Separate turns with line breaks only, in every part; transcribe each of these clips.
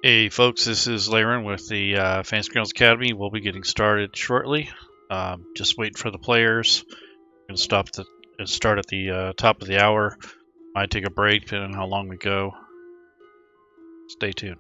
Hey folks, this is Laren with the Fantasy Grounds Academy. We'll be getting started shortly. Just waiting for the players. We're going to start at the top of the hour. Might take a break depending on how long we go. Stay tuned.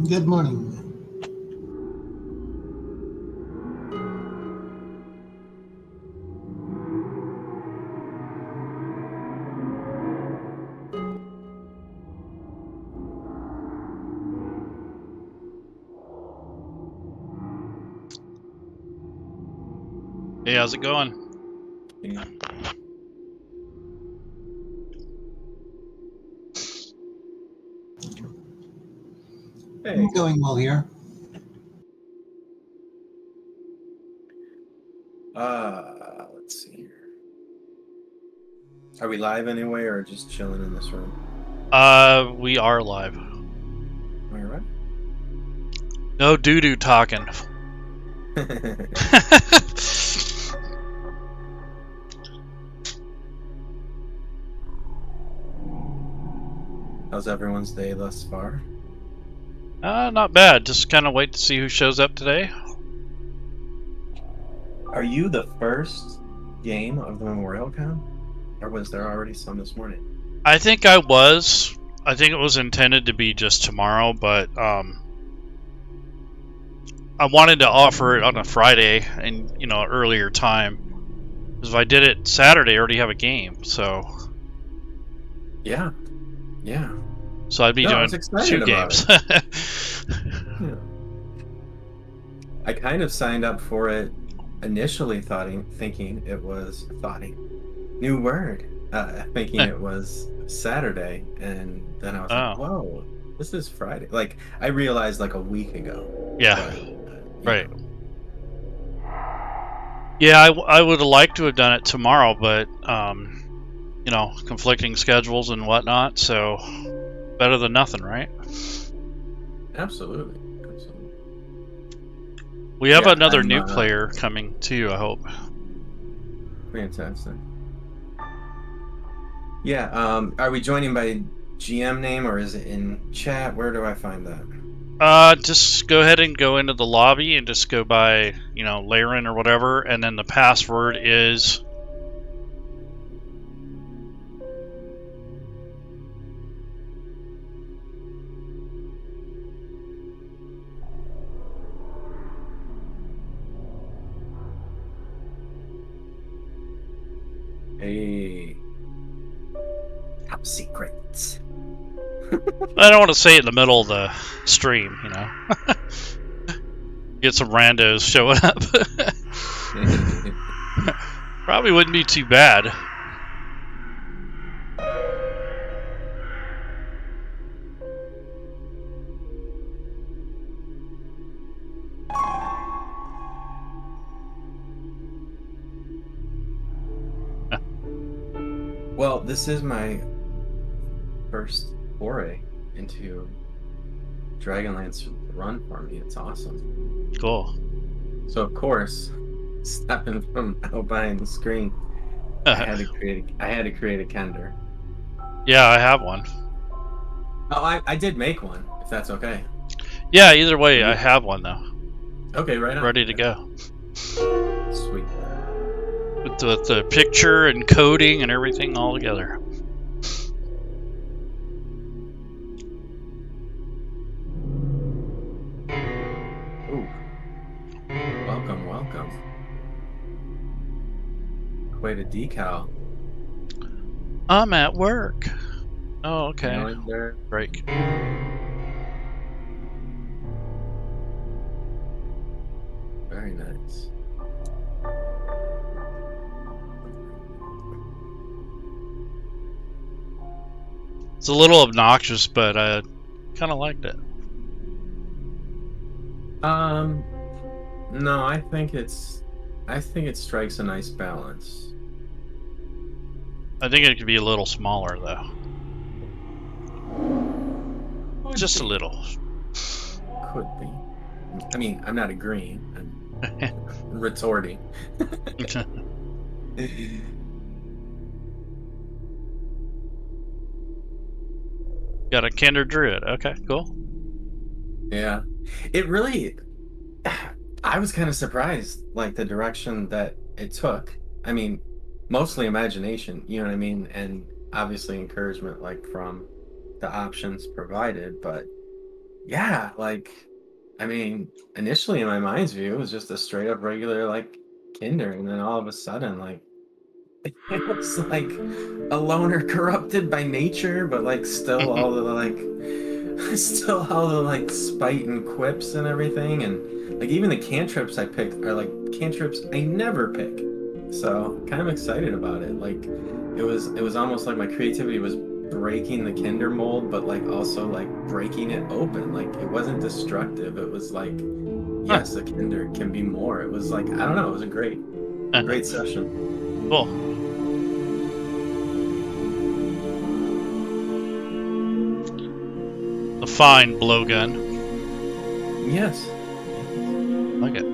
Good morning.
Hey, how's it going?
Yeah. Hey,
Going well here.
let's see here. Are we live anyway, or just chilling in this room?
We are live.
Am I right?
No doo-doo talking.
How's everyone's day thus far?
Not bad. Just kind of wait to see who shows up today.
Are you the first game of the Memorial Con? Or was there already some this morning?
I think I was. I think it was intended to be just tomorrow, but I wanted to offer it on a Friday and earlier time. Because if I did it Saturday, I already have a game, so
Yeah.
so I'd be
No, I
doing
was excited
2
about
games.
Yeah. I kind of signed up for it initially thinking it was new word. Thinking it was Saturday, and then I was like, whoa, this is Friday. Like, I realized like a week ago.
Yeah.
But,
Right. Yeah, I would have liked to have done it tomorrow, but conflicting schedules and whatnot, so better than nothing, right?
Absolutely.
We have another
I'm,
new player coming too, I hope.
Fantastic. Yeah, are we joining by GM name, or is it in chat? Where do I find that?
Just go ahead and go into the lobby and just go by, Laren or whatever, and then the password is
Hey. Top secrets.
I don't want to say it in the middle of the stream, Get some randos showing up. Probably wouldn't be too bad.
Well, this is my first foray into Dragonlance run for me. It's awesome.
Cool.
So of course, stepping from out behind the screen, I had to create a Kender.
Yeah, I have one.
Oh, I did make one, if that's okay.
Yeah, either way, I have one though.
Okay, right on.
Ready to go.
Sweet.
With the picture and coding and everything all together.
Ooh. Welcome. Quite a decal.
I'm at work. Oh, okay. Break.
Very nice.
It's a little obnoxious, but I kind of liked it.
No, I think it strikes a nice balance.
I think it could be a little smaller though. Just a little.
Could be. I mean, I'm not agreeing. I'm retorting.
Got a Kender Druid. Okay, cool.
Yeah. It really... I was kind of surprised, like, the direction that it took. I mean, mostly imagination, you know what I mean? And obviously encouragement, like, from the options provided, but Yeah, like, I mean, initially in my mind's view, it was just a straight up regular like Kinder, and then all of a sudden, like, it was like a loner corrupted by nature, but like still all the like, still all the like spite and quips and everything, and like even the cantrips I picked are like cantrips I never pick. So kind of excited about it. Like, it was almost like my creativity was breaking the Kinder mold, but like also like breaking it open. Like it wasn't destructive. It was like,
Huh.
yes, a Kinder can be more. It was like, I don't know. It was a great session.
Cool. A fine blowgun.
Yes.
Like it.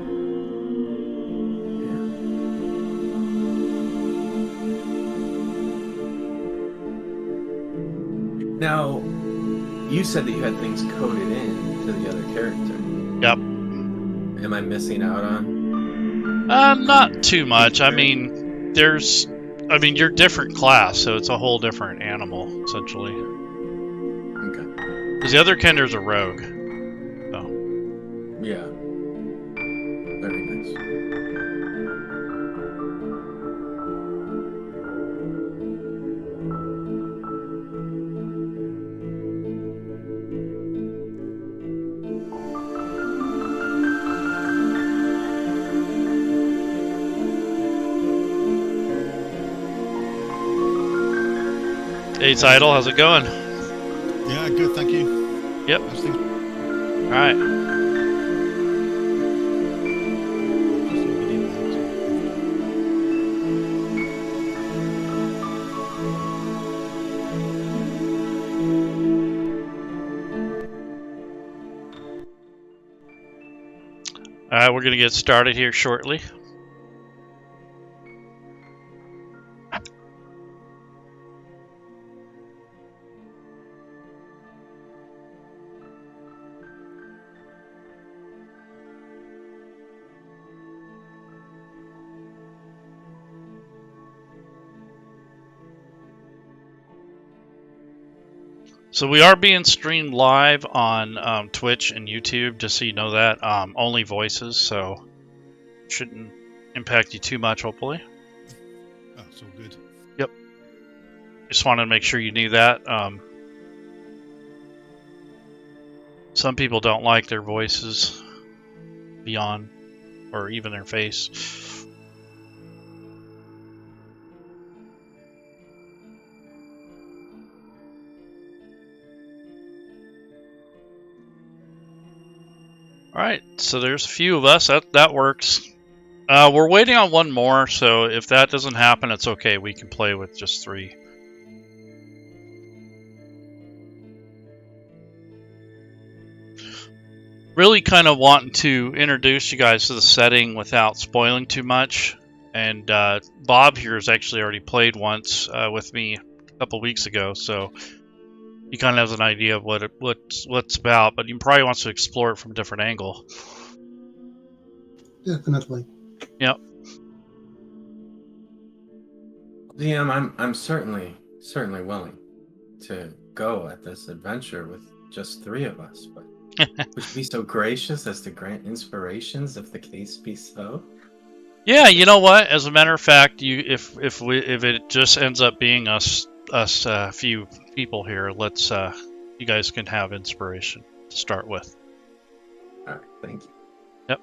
Now, you said that you had things coded in to the other character.
Yep.
Am I missing out on?
Not too much. I mean, you're different class, so it's a whole different animal, essentially.
Okay.
Because the other Kinder's a rogue. So.
Yeah. Very nice.
Hey, Tidal, how's it going?
Yeah, good, thank you.
Yep. All right. We're going to get started here shortly. So we are being streamed live on Twitch and YouTube, just so you know that. Only voices, so shouldn't impact you too much, hopefully.
Oh, it's all good.
Yep. Just wanted to make sure you knew that. Some people don't like their voices be on, or even their face. Alright, so there's a few of us. That works. We're waiting on one more, so if that doesn't happen, it's okay. We can play with just 3. Really kind of wanting to introduce you guys to the setting without spoiling too much. And Bob here has actually already played once with me a couple weeks ago, so he kind of has an idea of what's about, but he probably wants to explore it from a different angle.
Definitely.
Yep.
DM, I'm certainly willing to go at this adventure with just 3 of us, but would you be so gracious as to grant inspirations if the case be so?
Yeah, you know what? As a matter of fact, if it just ends up being us few people here, let's you guys can have inspiration to start with.
All right, thank you.
Yep.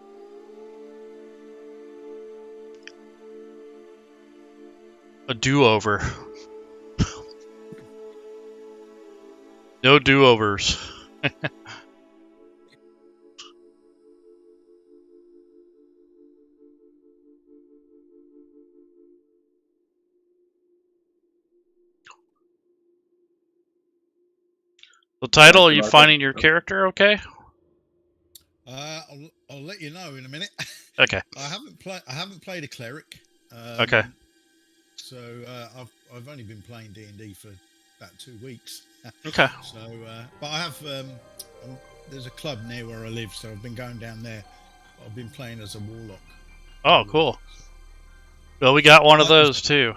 A do-over. No do-overs. The title, are you finding your character okay?
I'll let you know in a minute.
Okay.
I haven't played a cleric.
Okay.
So I've only been playing D&D for about 2 weeks.
Okay.
So, but I have. There's a club near where I live, so I've been going down there. I've been playing as a warlock.
Oh, cool. Well, we got one of those too.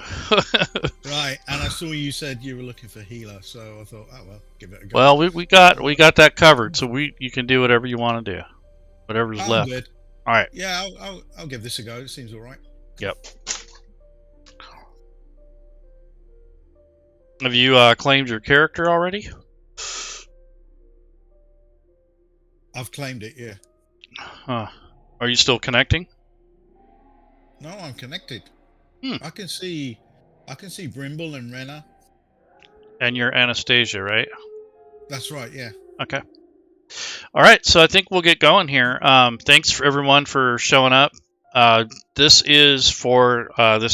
Right, and saw you said you were looking for healer, so I thought, oh well, give it a go.
Well, we got that covered, so you can do whatever you want to do, whatever's
I'm
left.
good.
All right.
Yeah, I'll give this a go. It seems all right.
Yep. Have you claimed your character already?
I've claimed it. Yeah.
Huh. Are you still connecting?
No, I'm connected.
Hmm.
I can see Brimble and Renna.
And you're Anastasia, right?
That's right. Yeah.
Okay. All right, so I think we'll get going here. Thanks for everyone for showing up. This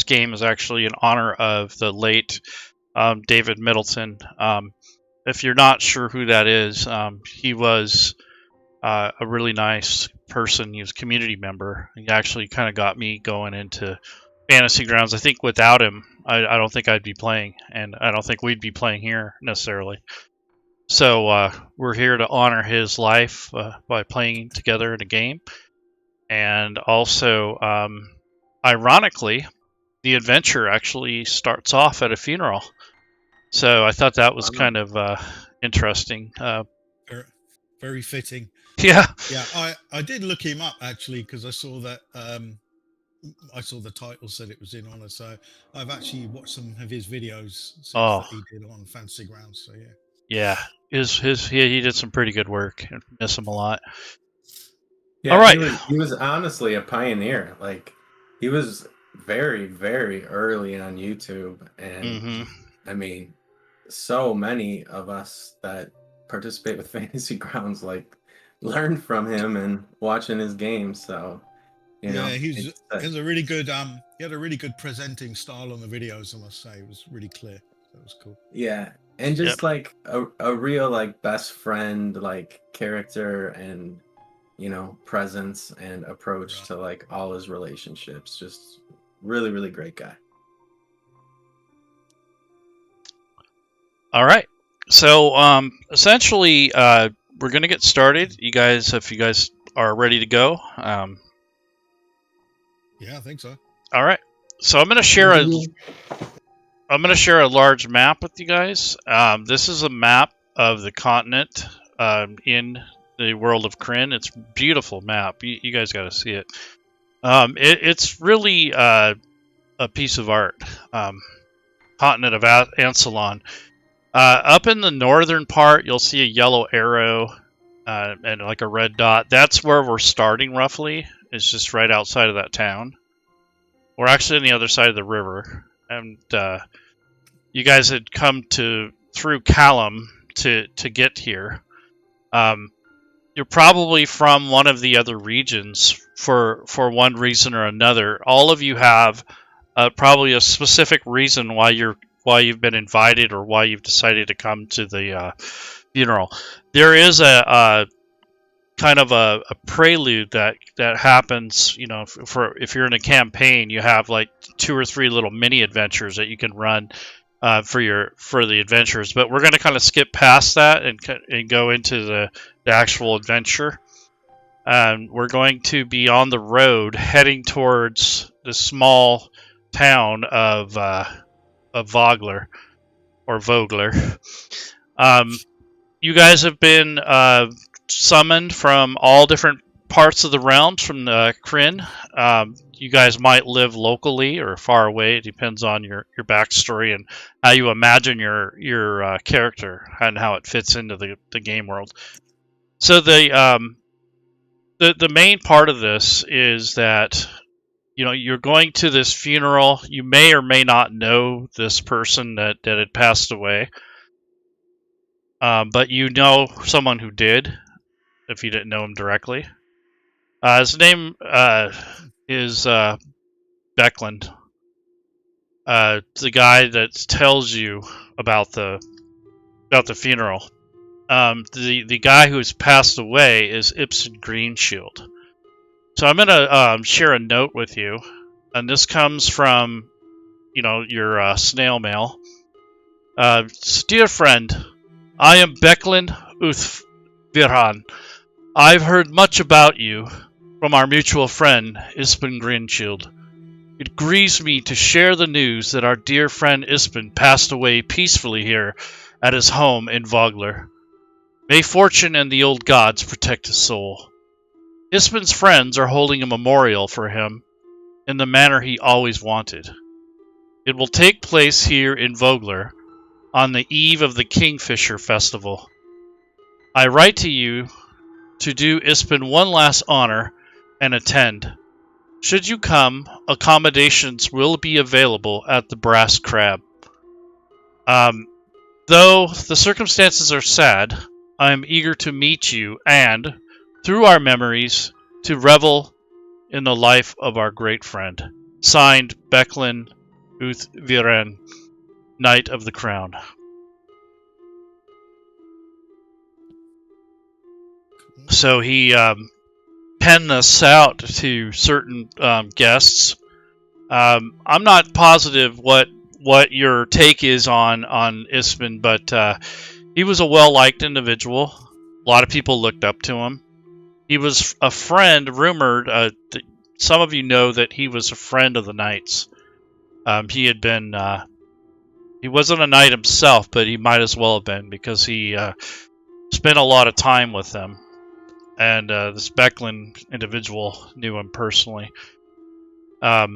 game is actually in honor of the late David Middleton. If you're not sure who that is, he was a really nice person. He was a community member. He actually kind of got me going into Fantasy Grounds. I think without him, I don't think I'd be playing, and I don't think we'd be playing here necessarily. So we're here to honor his life by playing together in a game. And also, ironically, the adventure actually starts off at a funeral. So I thought that was kind of interesting.
Very fitting.
Yeah.
Yeah, I did look him up actually because I saw that I saw the title said it was in honor. So I've actually watched some of his videos that he did on Fantasy Grounds. So yeah.
Yeah, he did some pretty good work. I miss him a lot.
Yeah,
all right.
He was honestly a pioneer. Like, he was very, very early on YouTube, and I mean, so many of us that participate with Fantasy Grounds like learned from him and watching his games. So, you know,
he has a really good he had a really good presenting style on the videos. I must say, it was really clear. That was cool.
Yeah. And just like a real like best friend like character and, you know, presence and approach to like all his relationships. Just really, really great guy.
All right. So essentially we're gonna get started. You guys, if you guys are ready to go.
Yeah, I think so.
All right. So I'm gonna share a large map with you guys. This is a map of the continent in the world of Kryn. It's a beautiful map. You guys got to see it. It's really a piece of art. Continent of Ansalon. Up in the northern part, you'll see a yellow arrow and like a red dot. That's where we're starting roughly. It's just right outside of that town. We're actually on the other side of the river. And you guys had come through Callum to get here. You're probably from one of the other regions for one reason or another. All of you have probably a specific reason why you've been invited or why you've decided to come to the funeral. There is a kind of a prelude that happens, you know, if you're in a campaign, you have like 2 or 3 little mini adventures that you can run for the adventures. But we're going to kind of skip past that and go into the actual adventure. We're going to be on the road heading towards the small town of Vogler or Vogler. You guys have been summoned from all different parts of the realms from the Kryn. You guys might live locally or far away. It depends on your backstory and how you imagine your character and how it fits into the game world. So the main part of this is that, you know, you're going to this funeral. You may or may not know this person that had passed away, but you know someone who did, if you didn't know him directly. His name is Beckland. The guy that tells you about the funeral. The guy who's passed away is Ibsen Greenshield. So I'm gonna share a note with you, and this comes from, you know, your snail mail. Dear friend, I am Beckland Uthvirhan. I've heard much about you from our mutual friend, Ispen Greenshield. It grieves me to share the news that our dear friend Ispen passed away peacefully here at his home in Vogler. May fortune and the old gods protect his soul. Ispen's friends are holding a memorial for him in the manner he always wanted. It will take place here in Vogler on the eve of the Kingfisher Festival. I write to you to do Ispen one last honor and attend. Should you come, accommodations will be available at the Brass Crab. Though the circumstances are sad, I am eager to meet you and, through our memories, to revel in the life of our great friend. Signed, Becklin Uth Viren, Knight of the Crown. So he penned this out to certain guests. I'm not positive what your take is on Ispen, but he was a well-liked individual. A lot of people looked up to him. He was a friend, rumored. Some of you know that he was a friend of the knights. He had been. He wasn't a knight himself, but he might as well have been because he spent a lot of time with them. And this Becklin individual knew him personally. I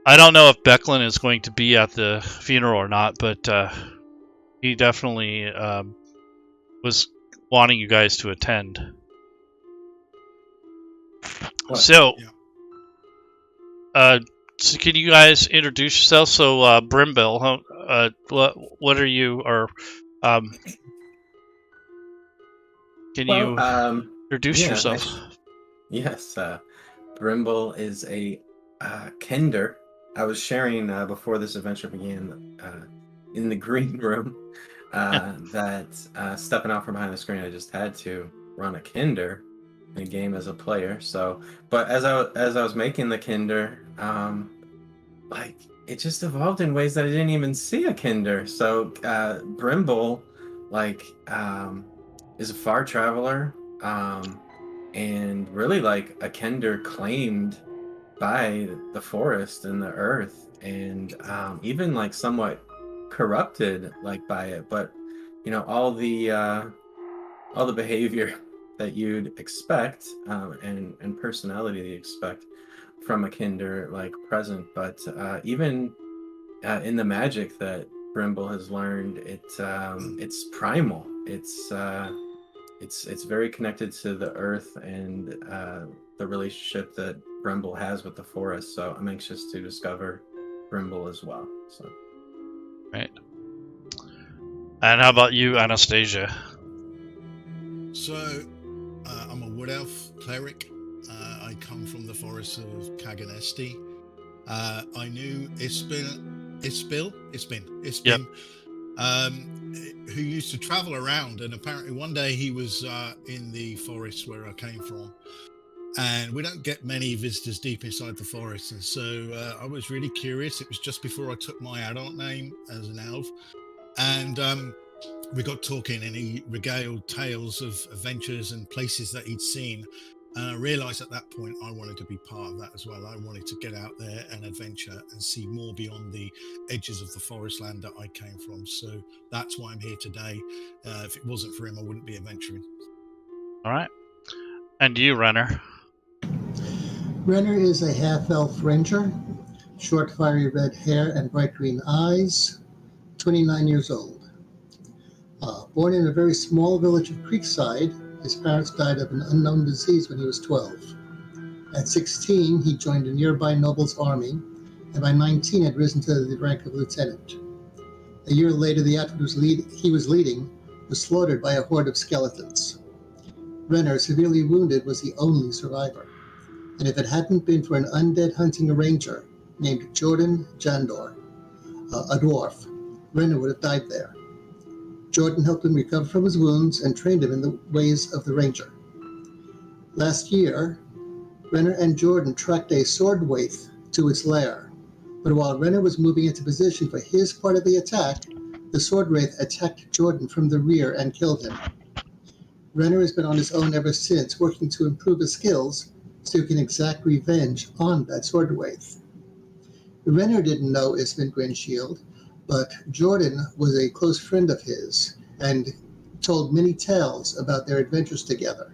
don't know if Becklin is going to be at the funeral or not, but he definitely was wanting you guys to attend.
What?
So,
Yeah.
so can you guys introduce yourselves? So, Brimbill, what are you, or can you introduce yourself?
Yes, Brimble is a kender. I was sharing before this adventure began in the green room that stepping out from behind the screen, I just had to run a kender in a game as a player. So, but as I was making the kender, like it just evolved in ways that I didn't even see a kender. So Brimble, like, is a far traveler. And really like a kender claimed by the forest and the earth, and even like somewhat corrupted like by it, but you know, all the behavior that you'd expect and personality that you expect from a kender like present, but even in the magic that Brimble has learned, it's primal. It's very connected to the earth and the relationship that Brimble has with the forest. So I'm anxious to discover Brimble as well. So,
right. And how about you, Anastasia?
So, I'm a wood elf cleric. I come from the forests of Kaganesti. I knew Ispen,
Yep.
Who used to travel around, and apparently one day he was in the forest where I came from, and we don't get many visitors deep inside the forest, and so I was really curious. It was just before I took my adult name as an elf, and we got talking, and he regaled tales of adventures and places that he'd seen. And I realized at that point I wanted to be part of that as well. I wanted to get out there and adventure and see more beyond the edges of the forest land that I came from. So that's why I'm here today. If it wasn't for him, I wouldn't be adventuring.
All right. And you, Renner?
Renner is a half-elf ranger, short fiery red hair and bright green eyes, 29 years old. Born in a very small village of Creekside, his parents died of an unknown disease when he was 12. At 16, he joined a nearby noble's army, and by 19 had risen to the rank of lieutenant. A year later, the outfit he was leading was slaughtered by a horde of skeletons. Renner, severely wounded, was the only survivor, and if it hadn't been for an undead hunting ranger named Jordan Jandor, a dwarf, Renner would have died there. Jordan helped him recover from his wounds and trained him in the ways of the ranger. Last year, Renner and Jordan tracked a sword waif to its lair, but while Renner was moving into position for his part of the attack, the sword wraith attacked Jordan from the rear and killed him. Renner has been on his own ever since, working to improve his skills so he can exact revenge on that sword waif. Renner didn't know Ismond Grinshield, but Jordan was a close friend of his and told many tales about their adventures together.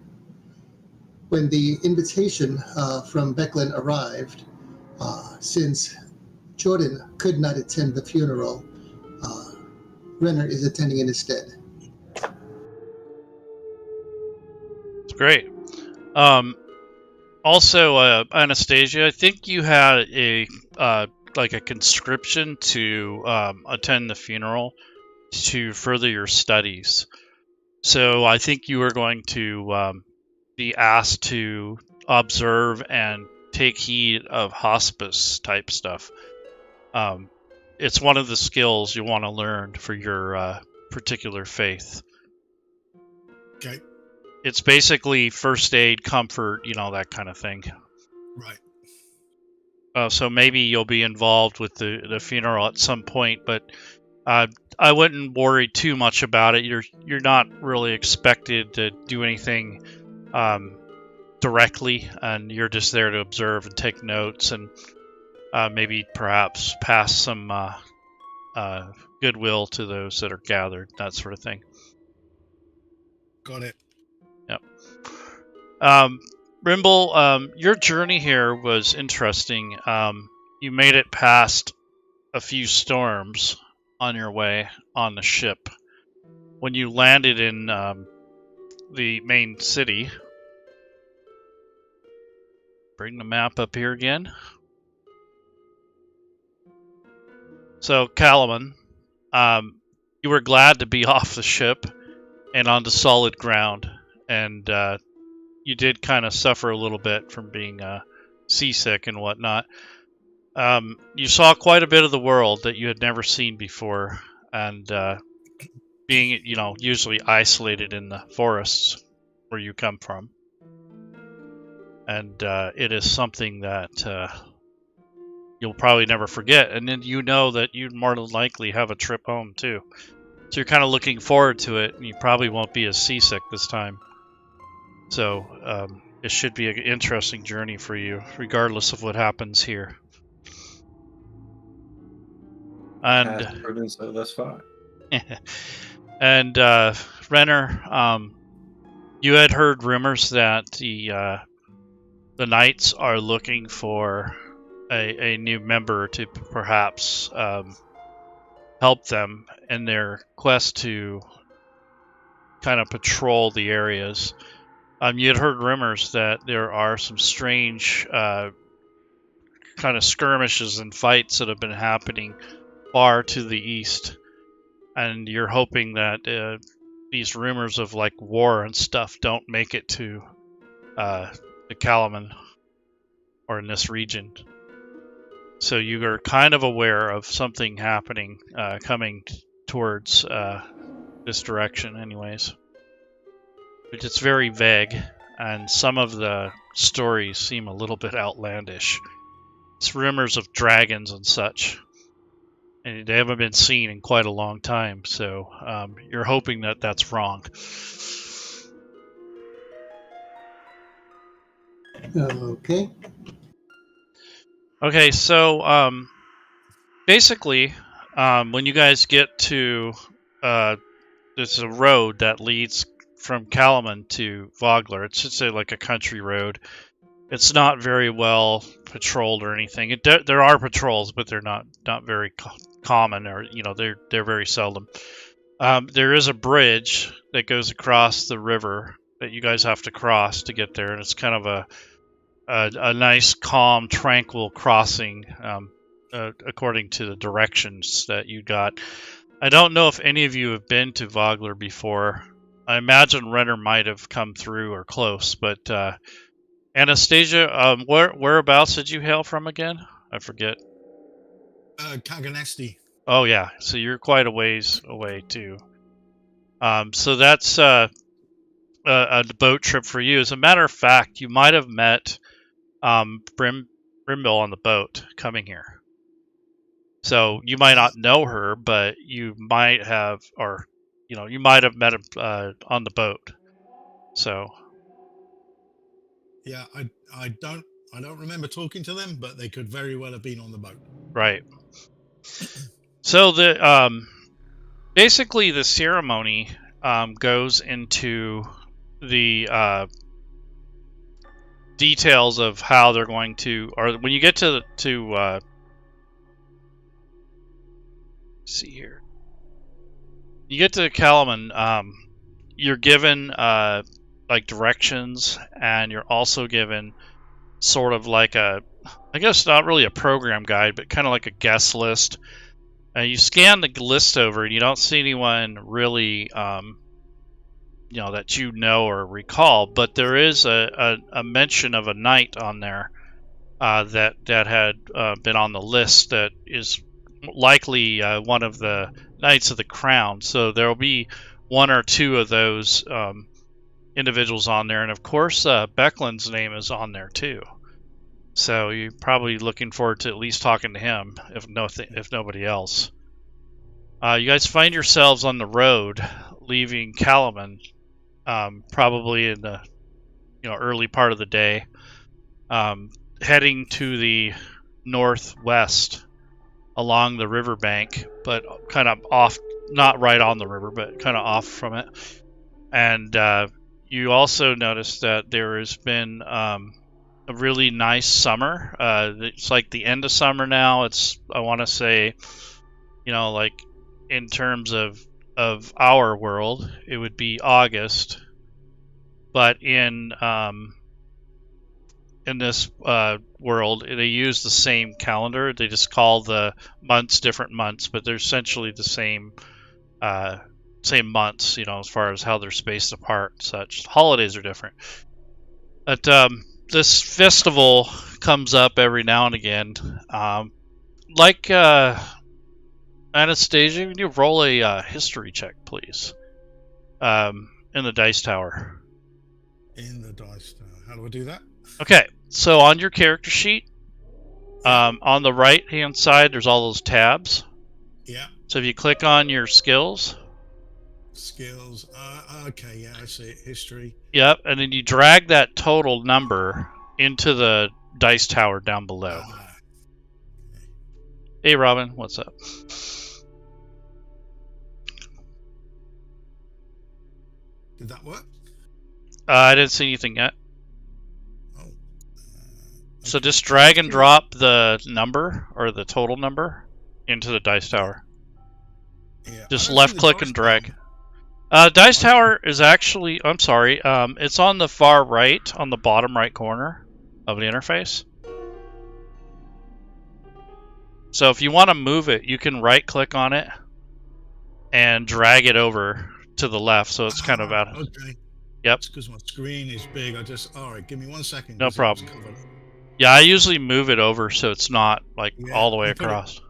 When the invitation from Becklin arrived, since Jordan could not attend the funeral, Renner is attending in his stead.
It's great. Also, Anastasia, I think you had a like a conscription to attend the funeral to further your studies. So I think you were going to be asked to observe and take heed of hospice type stuff. It's one of the skills you want to learn for your particular faith.
Okay.
It's basically first aid, comfort, that kind of thing.
Right.
So maybe you'll be involved with the funeral at some point, but I wouldn't worry too much about it. You're not really expected to do anything directly, and you're just there to observe and take notes, and maybe perhaps pass some goodwill to those that are gathered, that sort of thing.
Got it.
Yep. Rimble, your journey here was interesting. You made it past a few storms on your way on the ship. When you landed in the main city, bring the map up here again. So, Calaman, you were glad to be off the ship and onto solid ground, and you did kind of suffer a little bit from being seasick and whatnot. You saw quite a bit of the world that you had never seen before, and being, usually isolated in the forests where you come from. And it is something that you'll probably never forget. And then that you'd more than likely have a trip home too. So you're kind of looking forward to it, and you probably won't be as seasick this time. So it should be an interesting journey for you, regardless of what happens here. And
Has proven so thus far.
And Renner, you had heard rumors that the Knights are looking for a new member to perhaps help them in their quest to kind of patrol the areas. You had heard rumors that there are some strange kind of skirmishes and fights that have been happening far to the east, and you're hoping that these rumors of like war and stuff don't make it to the Calaman or in this region. So you are kind of aware of something happening, coming towards this direction anyways. But it's very vague, and some of the stories seem a little bit outlandish. It's rumors of dragons and such. And they haven't been seen in quite a long time, so you're hoping that that's wrong.
Okay.
Okay, so basically, when you guys get to there's a road that leads from Calaman to Vogler. It's just like a country road. It's not very well patrolled or anything. There are patrols, but they're not very common, or they're very seldom. There is a bridge that goes across the river that you guys have to cross to get there, and it's kind of a nice, calm, tranquil crossing according to the directions that you got. I don't know if any of you have been to Vogler before. I imagine Renner might have come through or close, but Anastasia, whereabouts did you hail from again? I forget.
Kaganesti.
Oh yeah, so you're quite a ways away too. So that's a boat trip for you. As a matter of fact, you might have met Brimbill on the boat coming here. So you might not know her, but you might have, or you might have met him on the boat. So
Yeah, I don't I don't remember talking to them, but they could very well have been on the boat.
Right. So the basically the ceremony goes into the details of how they're going to, or when you get to see here, you get to Kalaman, you're given like directions, and you're also given sort of like a, I guess not really a program guide, but kind of like a guest list. You scan the list over, and you don't see anyone really, that you know or recall. But there is a mention of a knight on there that had been on the list that is likely one of the Knights of the Crown. So there will be one or two of those individuals on there, and of course Beckland's name is on there too. So you're probably looking forward to at least talking to him, if nobody else. You guys find yourselves on the road, leaving Kalaman, probably in the early part of the day, heading to the northwest along the riverbank, but kind of off, not right on the river, but kind of off from it. And you also notice that there has been a really nice summer. It's like the end of summer now. It's, I want to say, like in terms of our world, it would be August. But in this world, they use the same calendar. They just call the months different months, but they're essentially the same months, as far as how they're spaced apart and such. Holidays are different. But this festival comes up every now and again. Like Anastasia, can you roll a history check, please? In the dice tower.
In the dice tower. How do I do that?
Okay, so on your character sheet, on the right-hand side, there's all those tabs.
Yeah.
So if you click on your skills.
Skills. Okay, yeah, I see it. History.
Yep, and then you drag that total number into the dice tower down below.
Okay.
Hey, Robin, what's up?
Did that work?
I didn't see anything yet.
Oh. Okay.
So just drag and drop the number, or the total number, into the dice tower.
Yeah.
Just left click and drag. Dice tower is actually, I'm sorry, it's on the far right, on the bottom right corner of the interface. So if you want to move it, you can right click on it and drag it over to the left, so it's kind of out.
Okay.
Yep.
It's because my screen is big. All right, give me 1 second.
No problem. Yeah, I usually move it over so it's not like all the way across.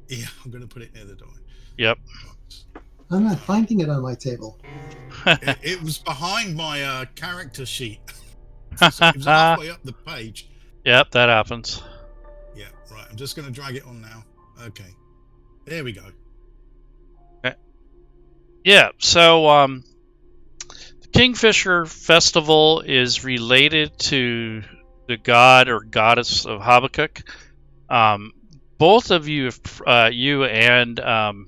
Yeah, I'm going to put it near the door.
Yep.
I'm not finding it on my table.
It was behind my character sheet. So it was halfway up the page.
Yep, that happens.
Yeah, right. I'm just going to drag it on now. Okay. There we go.
Okay. Yeah, so the Kingfisher Festival is related to the god or goddess of Habakkuk. Both of you, you and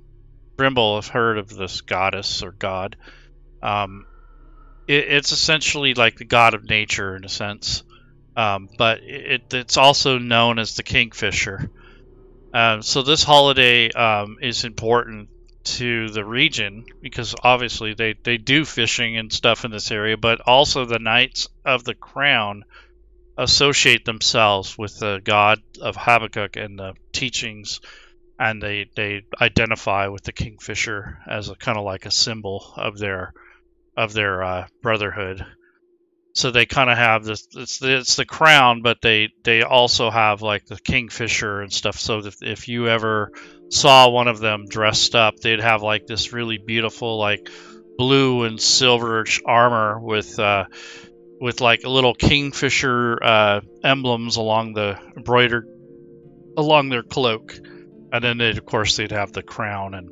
Brimble, have heard of this goddess or god. It's essentially like the god of nature in a sense, but it's also known as the Kingfisher. So this holiday is important to the region because obviously they do fishing and stuff in this area, but also the Knights of the Crown associate themselves with the god of Habakkuk and the teachings, and they identify with the Kingfisher as a kind of like a symbol of their brotherhood. So they kind of have this. It's the crown, but they also have like the Kingfisher and stuff. So if you ever saw one of them dressed up, they'd have like this really beautiful like blue and silver armor with like a little Kingfisher emblems along embroidered along their cloak, and then of course they'd have the crown and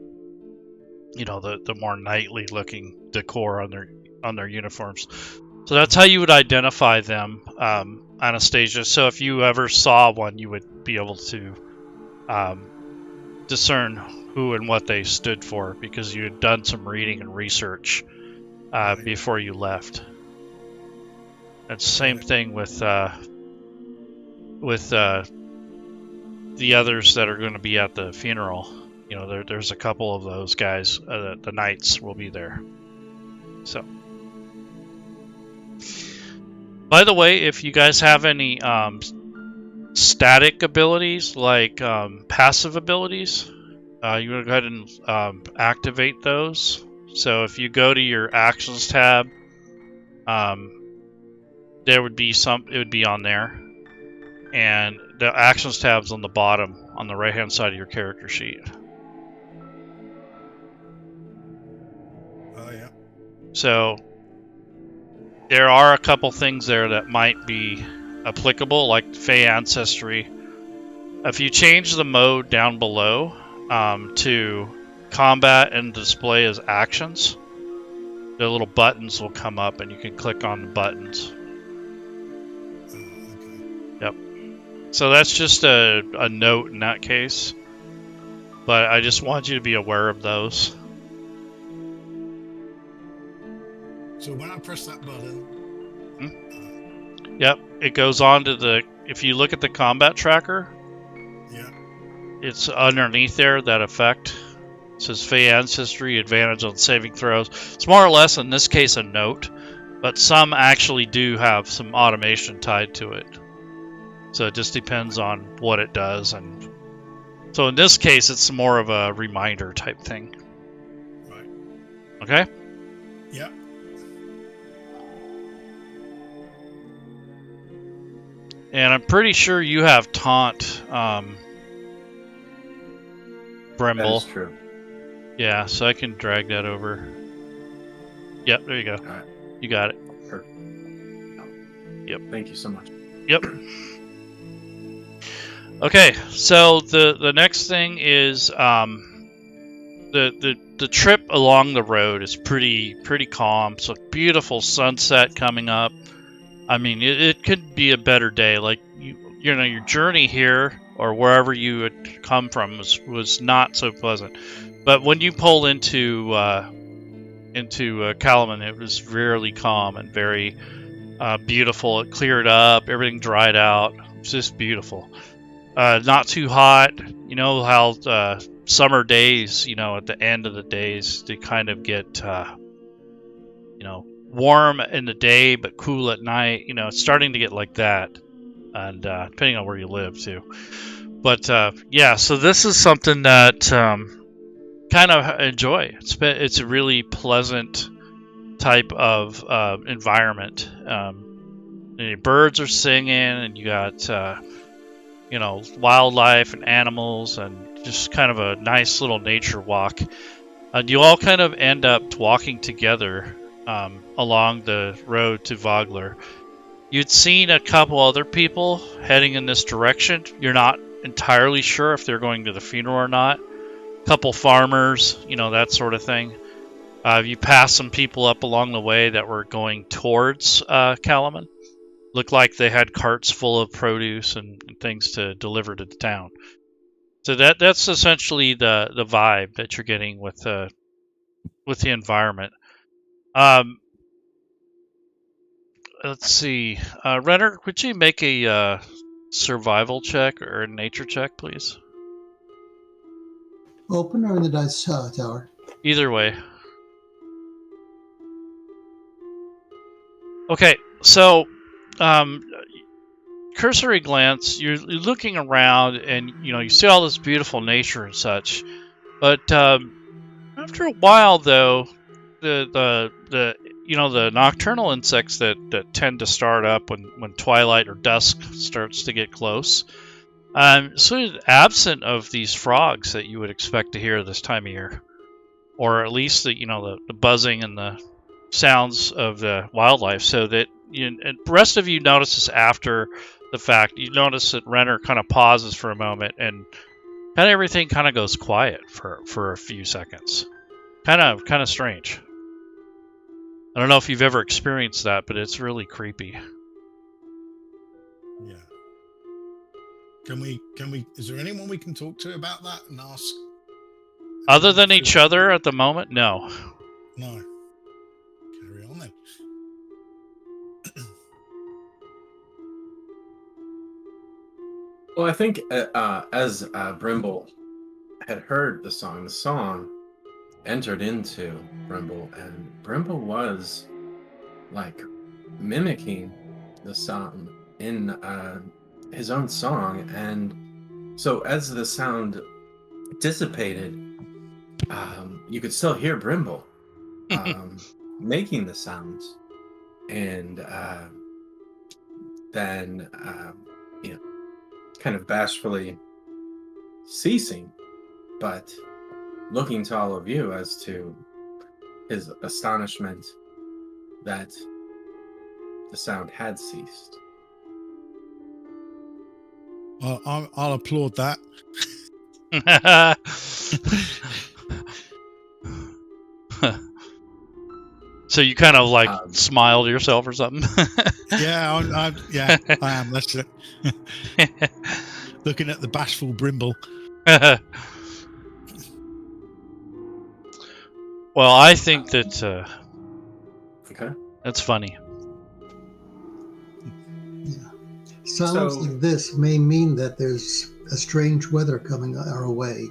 the more knightly looking decor on their uniforms. So that's how you would identify them. Anastasia. So if you ever saw one, you would be able to discern who and what they stood for because you had done some reading and research before you left. It's the same thing with the others that are going to be at the funeral. You know, there's a couple of those guys. The knights will be there. So, by the way, if you guys have any static abilities, like passive abilities, you want to go ahead and activate those. So if you go to your actions tab, there would be it would be on there, and the actions tab's on the bottom, on the right hand side of your character sheet.
Oh yeah.
So there are a couple things there that might be applicable, like Fey Ancestry. If you change the mode down below to combat and display as actions, the little buttons will come up and you can click on the buttons.
Okay.
Yep. So that's just a note in that case. But I just want you to be aware of those.
So when I press that button,
Yep, it goes on to the... If you look at the combat tracker,
yeah.
it's underneath there, that effect. It says Fey Ancestry, advantage on saving throws. It's more or less, in this case, a note, but some actually do have some automation tied to it. So it just depends on what it does. And so in this case, it's more of a reminder type thing.
Right.
Okay?
Yeah.
And I'm pretty sure you have taunt,
That
Brimble.
is true.
Yeah, so I can drag that over. Yep, there you go.
All right.
You got it.
Perfect.
Yep.
Thank you so much.
Yep. Okay, so the next thing is the trip along the road is pretty calm. It's a beautiful sunset coming up. I mean, it could be a better day. Like you know, your journey here or wherever you had come from was not so pleasant. But when you pull into Kalaman, it was really calm and very beautiful. It cleared up, everything dried out. It's just beautiful. Not too hot. You know how summer days, you know, at the end of the days, they kind of get, you know, warm in the day but cool at night. You know, it's starting to get like that, and depending on where you live too. But yeah, so this is something that kind of enjoy. It's a really pleasant type of environment. And birds are singing, and you got you know, wildlife and animals, and just kind of a nice little nature walk. And you all kind of end up walking together along the road to Vogler. You'd seen a couple other people heading in this direction. You're not entirely sure if they're going to the funeral or not. A couple farmers, you know, that sort of thing. You passed some people up along the way that were going towards Kalaman. Looked like they had carts full of produce and things to deliver to the town. So that's essentially the vibe that you're getting with the environment. Let's see, Renner, would you make a survival check or a nature check, please?
Open or in the dice tower?
Either way. Okay, so cursory glance, you're looking around, and you know you see all this beautiful nature and such. But after a while, though, the you know, the nocturnal insects that tend to start up when twilight or dusk starts to get close, sort of absent of these frogs that you would expect to hear this time of year, or at least the buzzing and the sounds of the wildlife. So that and the rest of you notice this after the fact. You notice that Renner kind of pauses for a moment, and kind of everything kind of goes quiet for a few seconds. Kind of strange. I don't know if you've ever experienced that, but it's really creepy.
Can we? Is there anyone we can talk to about that and ask?
Other than each other at the moment, no.
No. Carry on then.
Well, I think as Brimble had heard the song entered into Brimble, and Brimble was like mimicking the sound in his own song, and so as the sound dissipated, you could still hear Brimble making the sounds, and then kind of bashfully ceasing, but looking to all of you as to his astonishment that the sound had ceased.
I'll applaud that.
So you kind of like smile to yourself or something?
Yeah, I am. That's it. Looking at the bashful Brimble.
Well, I think that
Okay.
that's funny.
Yeah. Sounds like this may mean that there's a strange weather coming our way.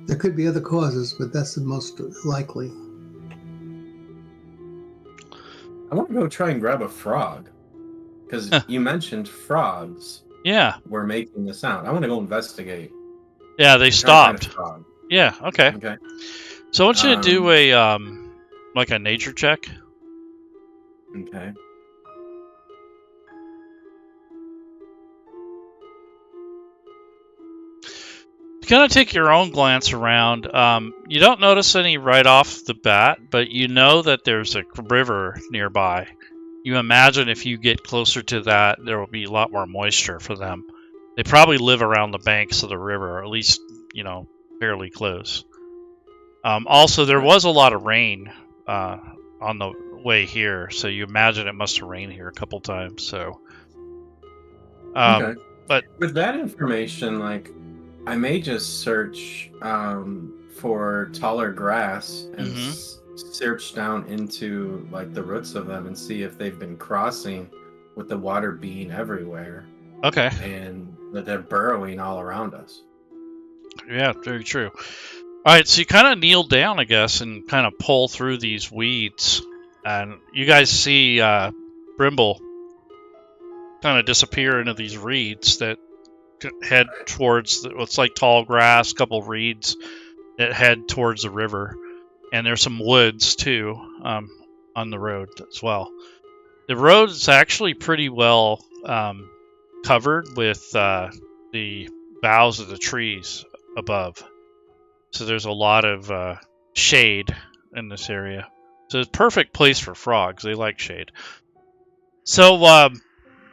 There could be other causes, but that's the most likely.
I want to go try and grab a frog, because you mentioned frogs
Yeah.
were making the sound. I want to go investigate.
Yeah, they
Try and find a
stopped.
frog.
Yeah, okay.
Okay.
So I want you to do a like a nature check.
Okay.
Kind of take your own glance around. You don't notice any right off the bat, but you know that there's a river nearby. You imagine if you get closer to that, there will be a lot more moisture for them. They probably live around the banks of the river, or at least, fairly close. Also, there was a lot of rain on the way here, so you imagine it must have rained here a couple times. So,
Okay.
but
With that information, I may just search for taller grass and search down into the roots of them and see if they've been crossing with the water being everywhere
okay,
and that they're burrowing all around us.
yeah, very true. All right, so you kind of kneel down, I guess, and kind of pull through these weeds, and you guys see Brimble kind of disappear into these reeds that head towards what's like tall grass, couple reeds that head towards the river, and there's some woods too on the road as well. The road is actually pretty well covered with the boughs of the trees above, so there's a lot of shade in this area. So it's a perfect place for frogs. They like shade. So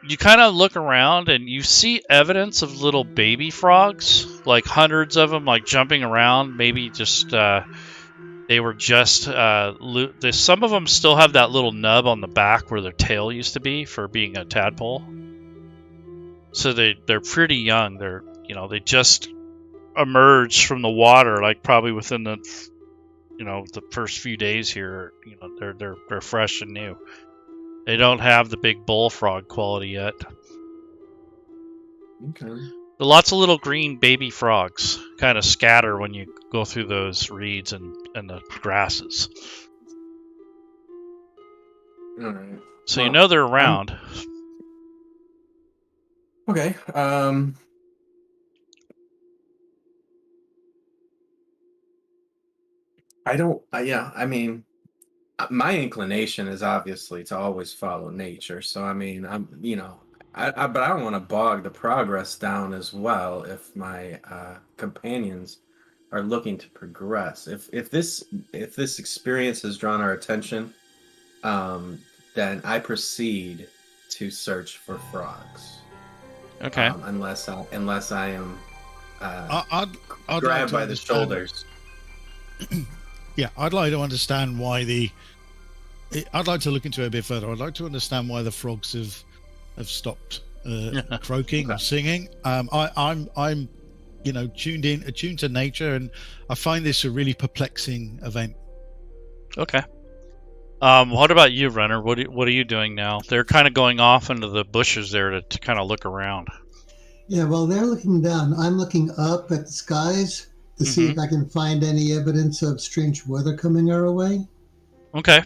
you kind of look around and you see evidence of little baby frogs, like hundreds of them, like jumping around. Maybe just they were just some of them still have that little nub on the back where their tail used to be for being a tadpole. So they're pretty young. They just emerged from the water, like probably within the the first few days here. They're fresh and new. They don't have the big bullfrog quality yet.
Okay.
There are lots of little green baby frogs kind of scatter when you go through those reeds and the grasses.
All right.
So well, they're around.
Okay. My inclination is obviously to always follow nature. So but I don't want to bog the progress down as well if my companions are looking to progress. If this experience has drawn our attention, then I proceed to search for frogs.
Okay.
Unless I am
I'd
grabbed
like
by the shoulders.
Yeah, I'd like to understand why I'd like to look into it a bit further. I'd like to understand why the frogs have stopped croaking or singing. I'm attuned to nature, and I find this a really perplexing event.
Okay. What about you, Renner? What are you doing now? They're kind of going off into the bushes there to kind of look around.
Yeah, well, they're looking down. I'm looking up at the skies to see if I can find any evidence of strange weather coming our way.
Okay.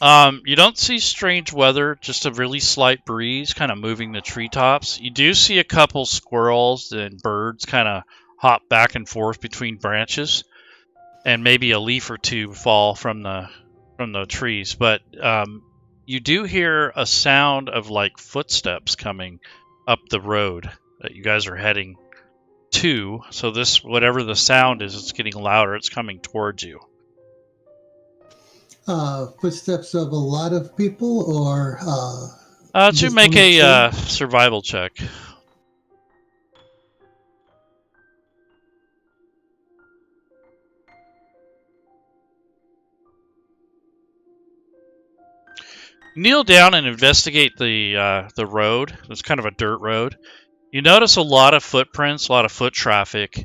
You don't see strange weather, just a really slight breeze kind of moving the treetops. You do see a couple squirrels and birds kind of hop back and forth between branches, and maybe a leaf or two fall from the trees. But you do hear a sound of like footsteps coming up the road that you guys are heading to. So this, whatever the sound is, it's getting louder. It's coming towards you.
Footsteps of a lot of people, or
To make a survival check. Kneel down and investigate the road. It's kind of a dirt road. You notice a lot of footprints, a lot of foot traffic,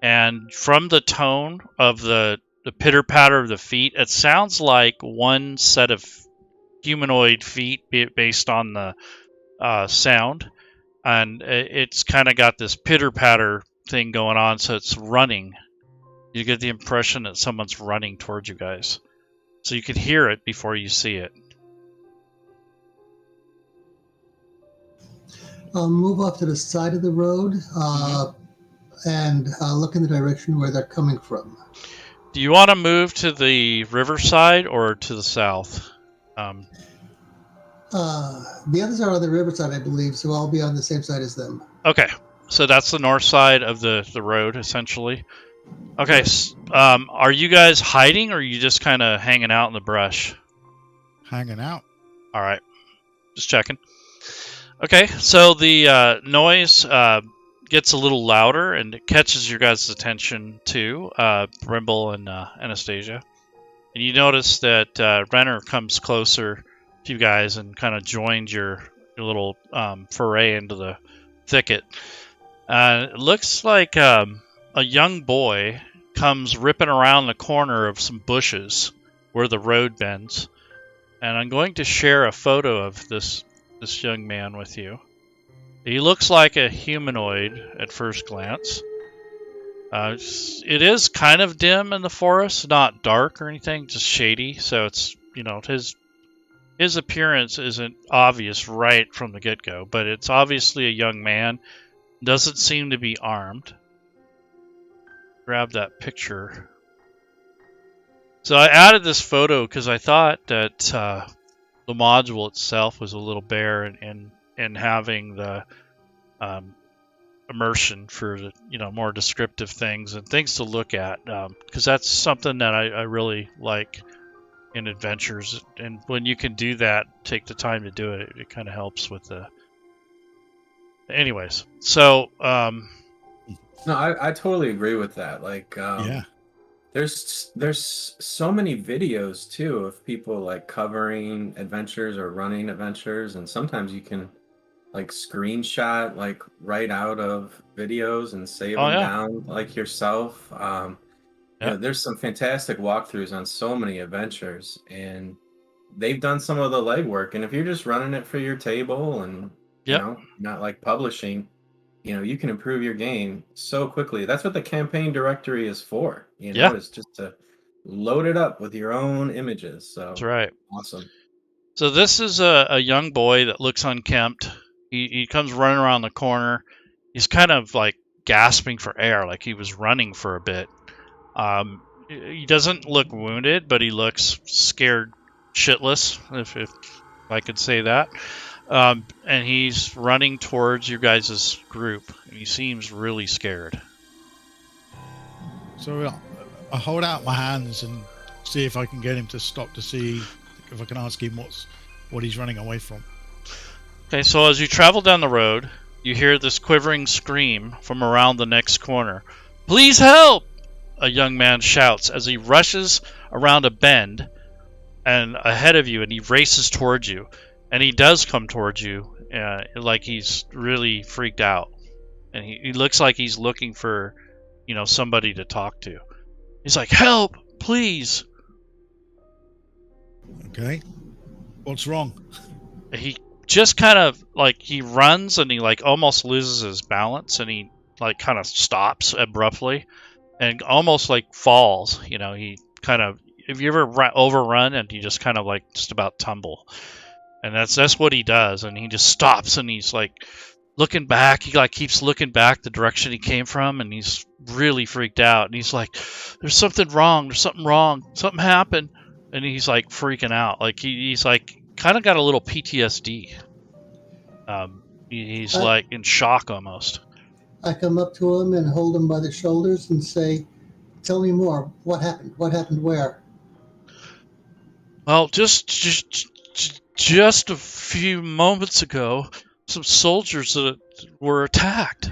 and from the tone of the pitter patter of the feet, it sounds like one set of humanoid feet based on the sound, and it's kind of got this pitter patter thing going on. So it's running. You get the impression that someone's running towards you guys, so you can hear it before you see it.
I'll move off to the side of the road and look in the direction where they're coming from.
Do you want to move to the riverside or to the south?
The others are on the riverside, I believe, so I'll be on the same side as them.
Okay, so that's the north side of the road, essentially. Okay, are you guys hiding, or are you just kind of hanging out in the brush?
Hanging out.
All right, just checking. Okay, so the noise gets a little louder, and it catches your guys' attention too, Brimble and Anastasia. And you notice that Renner comes closer to you guys and kind of joins your little foray into the thicket. It looks like a young boy comes ripping around the corner of some bushes where the road bends. And I'm going to share a photo of this young man with you. He looks like a humanoid at first glance. It is kind of dim in the forest, not dark or anything, just shady. So it's, his appearance isn't obvious right from the get-go, but it's obviously a young man. Doesn't seem to be armed. Grab that picture. So I added this photo because I thought that the module itself was a little bare in having the immersion for the more descriptive things and things to look at, because that's something that I really like in adventures, and when you can do that, take the time to do it, it kind of helps with the. Anyways, so
no, I totally agree with that. Like,
Yeah.
There's so many videos too of people like covering adventures or running adventures, and sometimes you can like screenshot like right out of videos and save them down like yourself. There's some fantastic walkthroughs on so many adventures, and they've done some of the legwork. And if you're just running it for your table and not like publishing, you can improve your game so quickly. That's what the campaign directory is for. Is just to load it up with your own images. So
that's right.
Awesome.
So this is a young boy that looks unkempt. He comes running around the corner. He's kind of like gasping for air, like he was running for a bit. He doesn't look wounded, but he looks scared shitless, if I could say that. And he's running towards your guys' group, and he seems really scared.
So I hold out my hands and see if I can get him to stop, to see if I can ask him what he's running away from.
Okay, so as you travel down the road, you hear this quivering scream from around the next corner. "Please help!" a young man shouts as he rushes around a bend and ahead of you, and he races towards you. And he does come towards you, like he's really freaked out, and he looks like he's looking for, somebody to talk to. He's like, "Help, please!"
Okay. What's wrong?
He just kind of like he runs and he like almost loses his balance, and he like kind of stops abruptly and almost like falls. He kind of, have you ever overrun and you just kind of like just about tumble? And that's what he does, and he just stops and he's like looking back. He like keeps looking back the direction he came from, and he's really freaked out, and he's like, "There's something wrong, something happened." And he's like freaking out, like he's like kind of got a little PTSD. He's like in shock almost.
I come up to him and hold him by the shoulders and say, "Tell me more. What happened? What happened where?"
Well, just a few moments ago, some soldiers were attacked.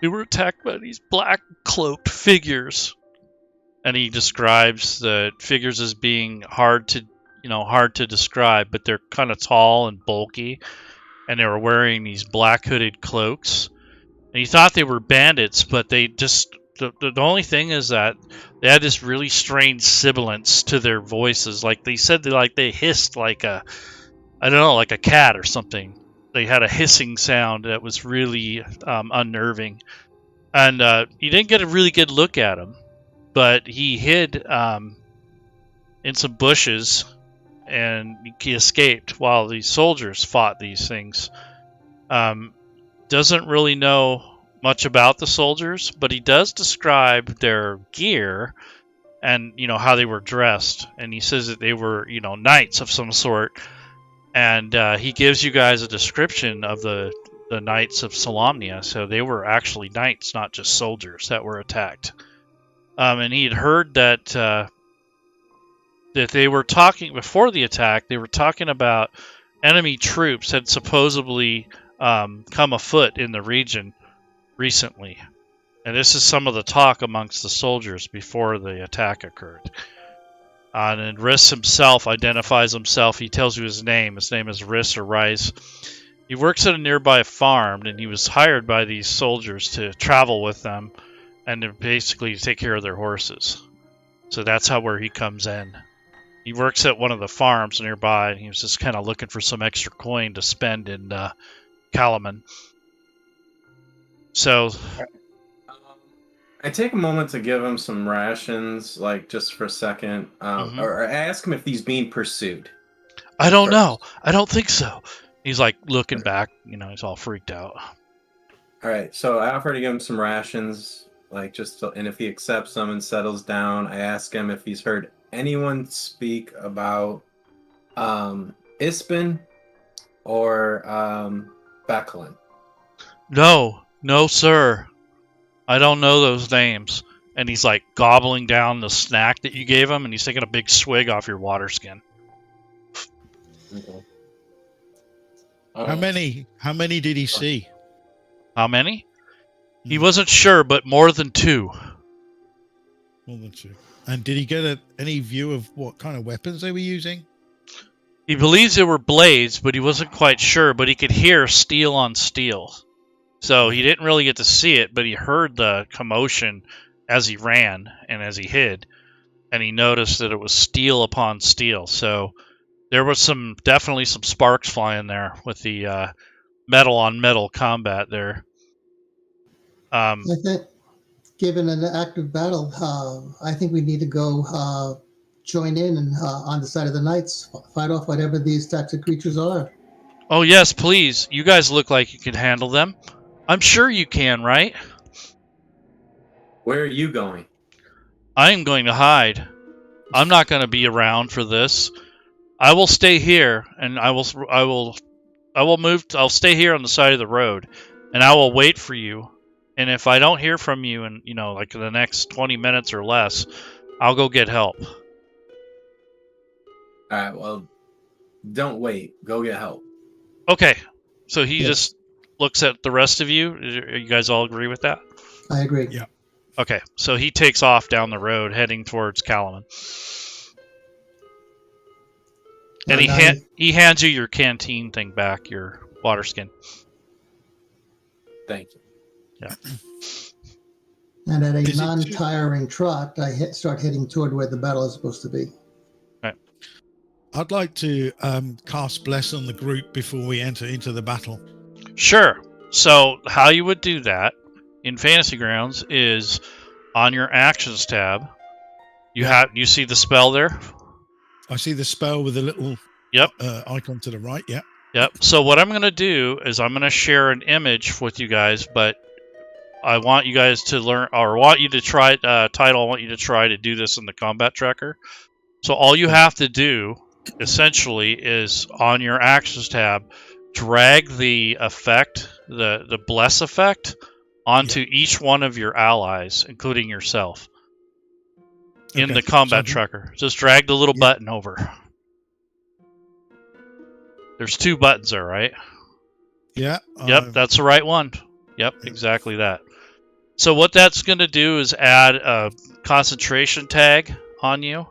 They were attacked by these black cloaked figures. And he describes the figures as being hard to describe, but they're kind of tall and bulky, and they were wearing these black hooded cloaks. And he thought they were bandits, but they just the only thing is that they had this really strange sibilance to their voices. Like they said, they hissed like a cat or something. They had a hissing sound that was really unnerving. And he didn't get a really good look at him, but he hid in some bushes, and he escaped while these soldiers fought these things. Doesn't really know much about the soldiers, but he does describe their gear and how they were dressed, and he says that they were knights of some sort. And he gives you guys a description of the Knights of Solamnia. So they were actually knights, not just soldiers that were attacked. And he had heard that they were talking before the attack. They were talking about enemy troops had supposedly come afoot in the region recently. And this is some of the talk amongst the soldiers before the attack occurred. And Riss himself identifies himself. He tells you his name. His name is Riss or Rice. He works at a nearby farm, and he was hired by these soldiers to travel with them and to basically take care of their horses. So that's where he comes in. He works at one of the farms nearby, and he was just kind of looking for some extra coin to spend in Kalaman. So
I take a moment to give him some rations, like just for a second, or ask him if he's being pursued.
I don't know. I don't think so. He's like looking back, he's all freaked out.
All right, so I offer to give him some rations, and if he accepts them and settles down, I ask him if he's heard anyone speak about Ispin or Becklin.
No, sir. I don't know those names. And he's like gobbling down the snack that you gave him, and he's taking a big swig off your water skin.
Okay.
How many did he see?
How many? He wasn't sure, but more than 2.
More than 2. And did he get any view of what kind of weapons they were using?
He believes they were blades, but he wasn't quite sure, but he could hear steel on steel. So he didn't really get to see it, but he heard the commotion as he ran and as he hid, and he noticed that it was steel upon steel. So there was definitely some sparks flying there with the metal on metal combat there.
I think, given an active battle, I think we need to go join in and on the side of the knights, fight off whatever these types of creatures are.
Oh yes, please. You guys look like you can handle them. I'm sure you can, right?
Where are you going?
I am going to hide. I'm not going to be around for this. I will stay here, and I will move. I'll stay here on the side of the road, and I will wait for you. And if I don't hear from you in, like in the next 20 minutes or less, I'll go get help.
All right. Well, don't wait. Go get help.
Okay. So he
Yes.
just looks at the rest of you. You guys all agree with that?
I agree.
Yeah.
Okay. So he takes off down the road, heading towards Kalaman. And he hands you your canteen thing back, your water skin.
Thank you.
Yeah.
And at a
Is it-
non-tiring trot, I start heading toward where the battle is supposed to be.
I'd like to cast Bless on the group before we enter into the battle.
Sure. So how you would do that in Fantasy Grounds is on your Actions tab. You see the spell there?
I see the spell with a little
Yep.
icon to the right. Yeah.
Yep. So what I'm going to do is I'm going to share an image with you guys, but I want you guys to learn, or want you to try, Title, I want you to try to do this in the combat tracker. So all you have to do, essentially, is on your Actions tab, drag the effect, the Bless effect, onto each one of your allies, including yourself, in
Okay,
the combat
so-
tracker. Just drag the little
Yeah.
button over. There's 2 buttons there, right?
Yeah.
Yep, that's the right one. Yep, exactly that. So what that's going to do is add a concentration tag on you,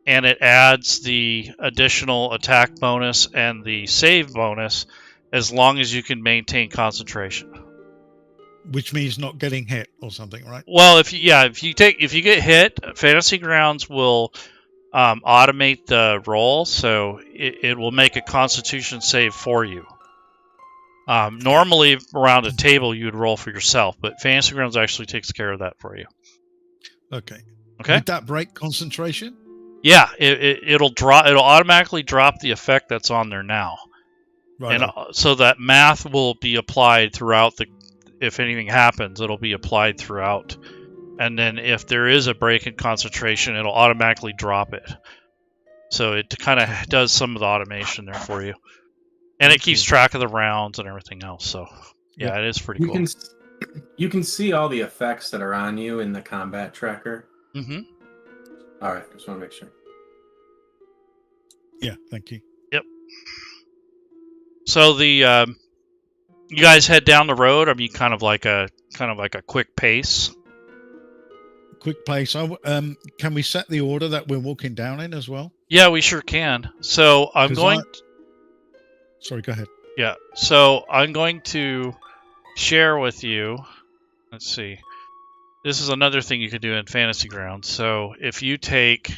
and it adds the additional attack bonus and the save bonus as long as you can maintain concentration.
Which means not getting hit or something, right?
Well, if you get hit, Fantasy Grounds will automate the roll, so it will make a Constitution save for you. Normally, around a table, you would roll for yourself, but Fantasy Grounds actually takes care of that for you.
Okay.
Okay.
Would that break concentration?
Yeah, it'll drop. It'll automatically drop the effect that's on there now,
Right.
and so that math will be applied throughout the. If anything happens, it'll be applied throughout, and then if there is a break in concentration, it'll automatically drop it. So it kind of does some of the automation there for you, and it keeps track of the rounds and everything else. So yeah, it is pretty cool.
You can see all the effects that are on you in the combat tracker.
Mm-hmm.
All right, just want to make sure.
Yeah. Thank you.
So the you guys head down the road. I mean, kind of like a quick pace.
Quick place. Can we set the order that we're walking down in as well?
Yeah, we sure can. So I'm
'Cause
going.
Sorry, go ahead.
Yeah. So I'm going to share with you. Let's see. This is another thing you could do in Fantasy Grounds. So if you take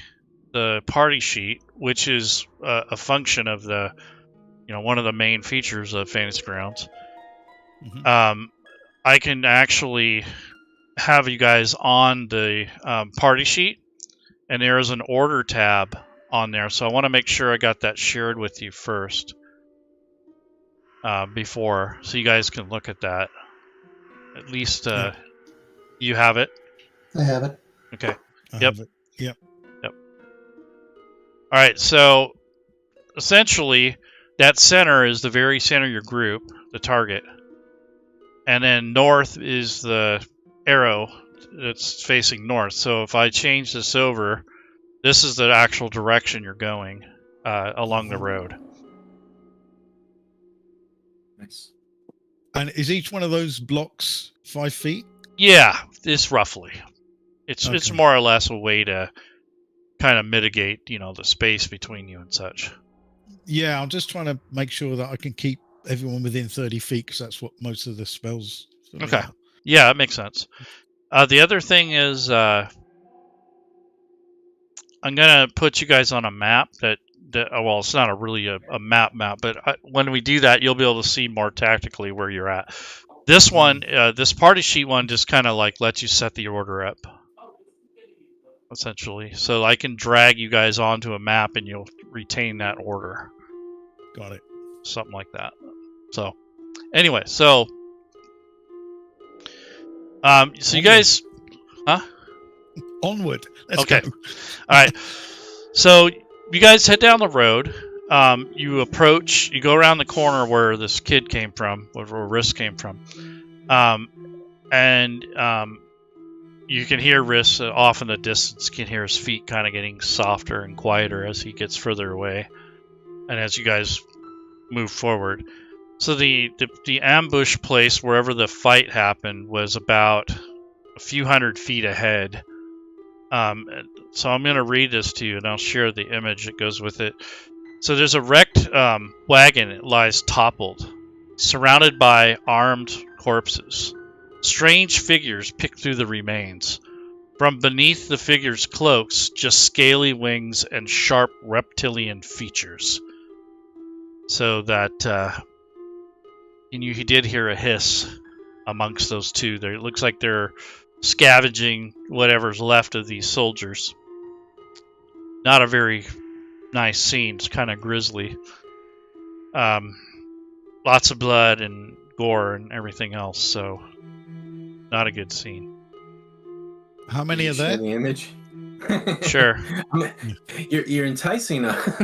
the party sheet, which is a function of the, one of the main features of Fantasy Grounds,
Mhm.
I can actually have you guys on the party sheet, and there is an order tab on there. So I want to make sure I got that shared with you first before, so you guys can look at that. At least you have it.
I have it.
Okay.
I
Yep.
have it. Yep.
All right. So essentially, that center is the very center of your group, the target. And then north is the arrow that's facing north. So if I change this over, this is the actual direction you're going along the road.
Nice.
And is each one of those blocks 5 feet?
Yeah, it's roughly. It's
Okay.
more or less a way to kind of mitigate, the space between you and such.
Yeah, I'm just trying to make sure that I can keep everyone within 30 feet because that's what most of the spells.
Okay. Yeah, that makes sense. The other thing is I'm going to put you guys on a map that well, it's not really a map, but when we do that, you'll be able to see more tactically where you're at. This one, this party sheet one, just kind of like lets you set the order up, essentially. So I can drag you guys onto a map and you'll retain that order.
Got it.
Something like that. So anyway, so you guys,
Onward. Let's
Okay.
go.
all right. So you guys head down the road. You approach. You go around the corner where this kid came from, where Riss came from, and you can hear Riss off in the distance. You can hear his feet kind of getting softer and quieter as he gets further away, and as you guys move forward. So the ambush place, wherever the fight happened, was about a few hundred feet ahead. So I'm going to read this to you, and I'll share the image that goes with it. So there's a wrecked wagon. It lies toppled surrounded by armed corpses. Strange figures pick through the remains. From beneath the figures' cloaks, just scaly wings and sharp reptilian features. So that, and you did hear a hiss amongst those two. It looks like they're scavenging whatever's left of these soldiers. Not a very nice scene. It's kind of grisly. Lots of blood and gore and everything else, so not a good scene.
How many are there?
The image.
Sure.
You're enticing us.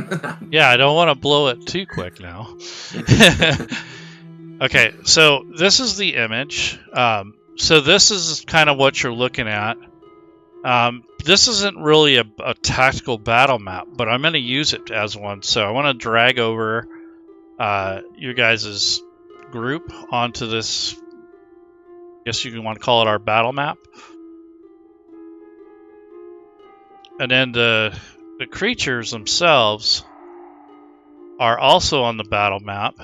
Yeah, I don't want to blow it too quick now. Okay, so this is the image. So this is kind of what you're looking at. This isn't really a tactical battle map, but I'm going to use it as one. So I want to drag over your guys' group onto this. I guess you can want to call it our battle map. And then the creatures themselves are also on the battle map.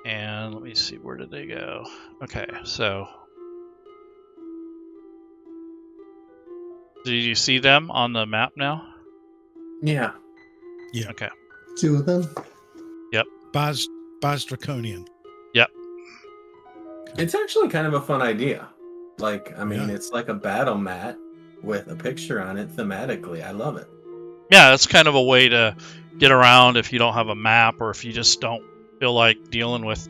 And let me see, where did they go? Okay, so do you see them on the map now?
Yeah.
Yeah.
Okay.
2 of them.
Baz Draconian.
Yep.
It's actually kind of a fun idea. Like, I mean,
Yeah.
it's like a battle mat with a picture on it thematically. I love it.
Yeah, that's kind of a way to get around if you don't have a map, or if you just don't feel like dealing with,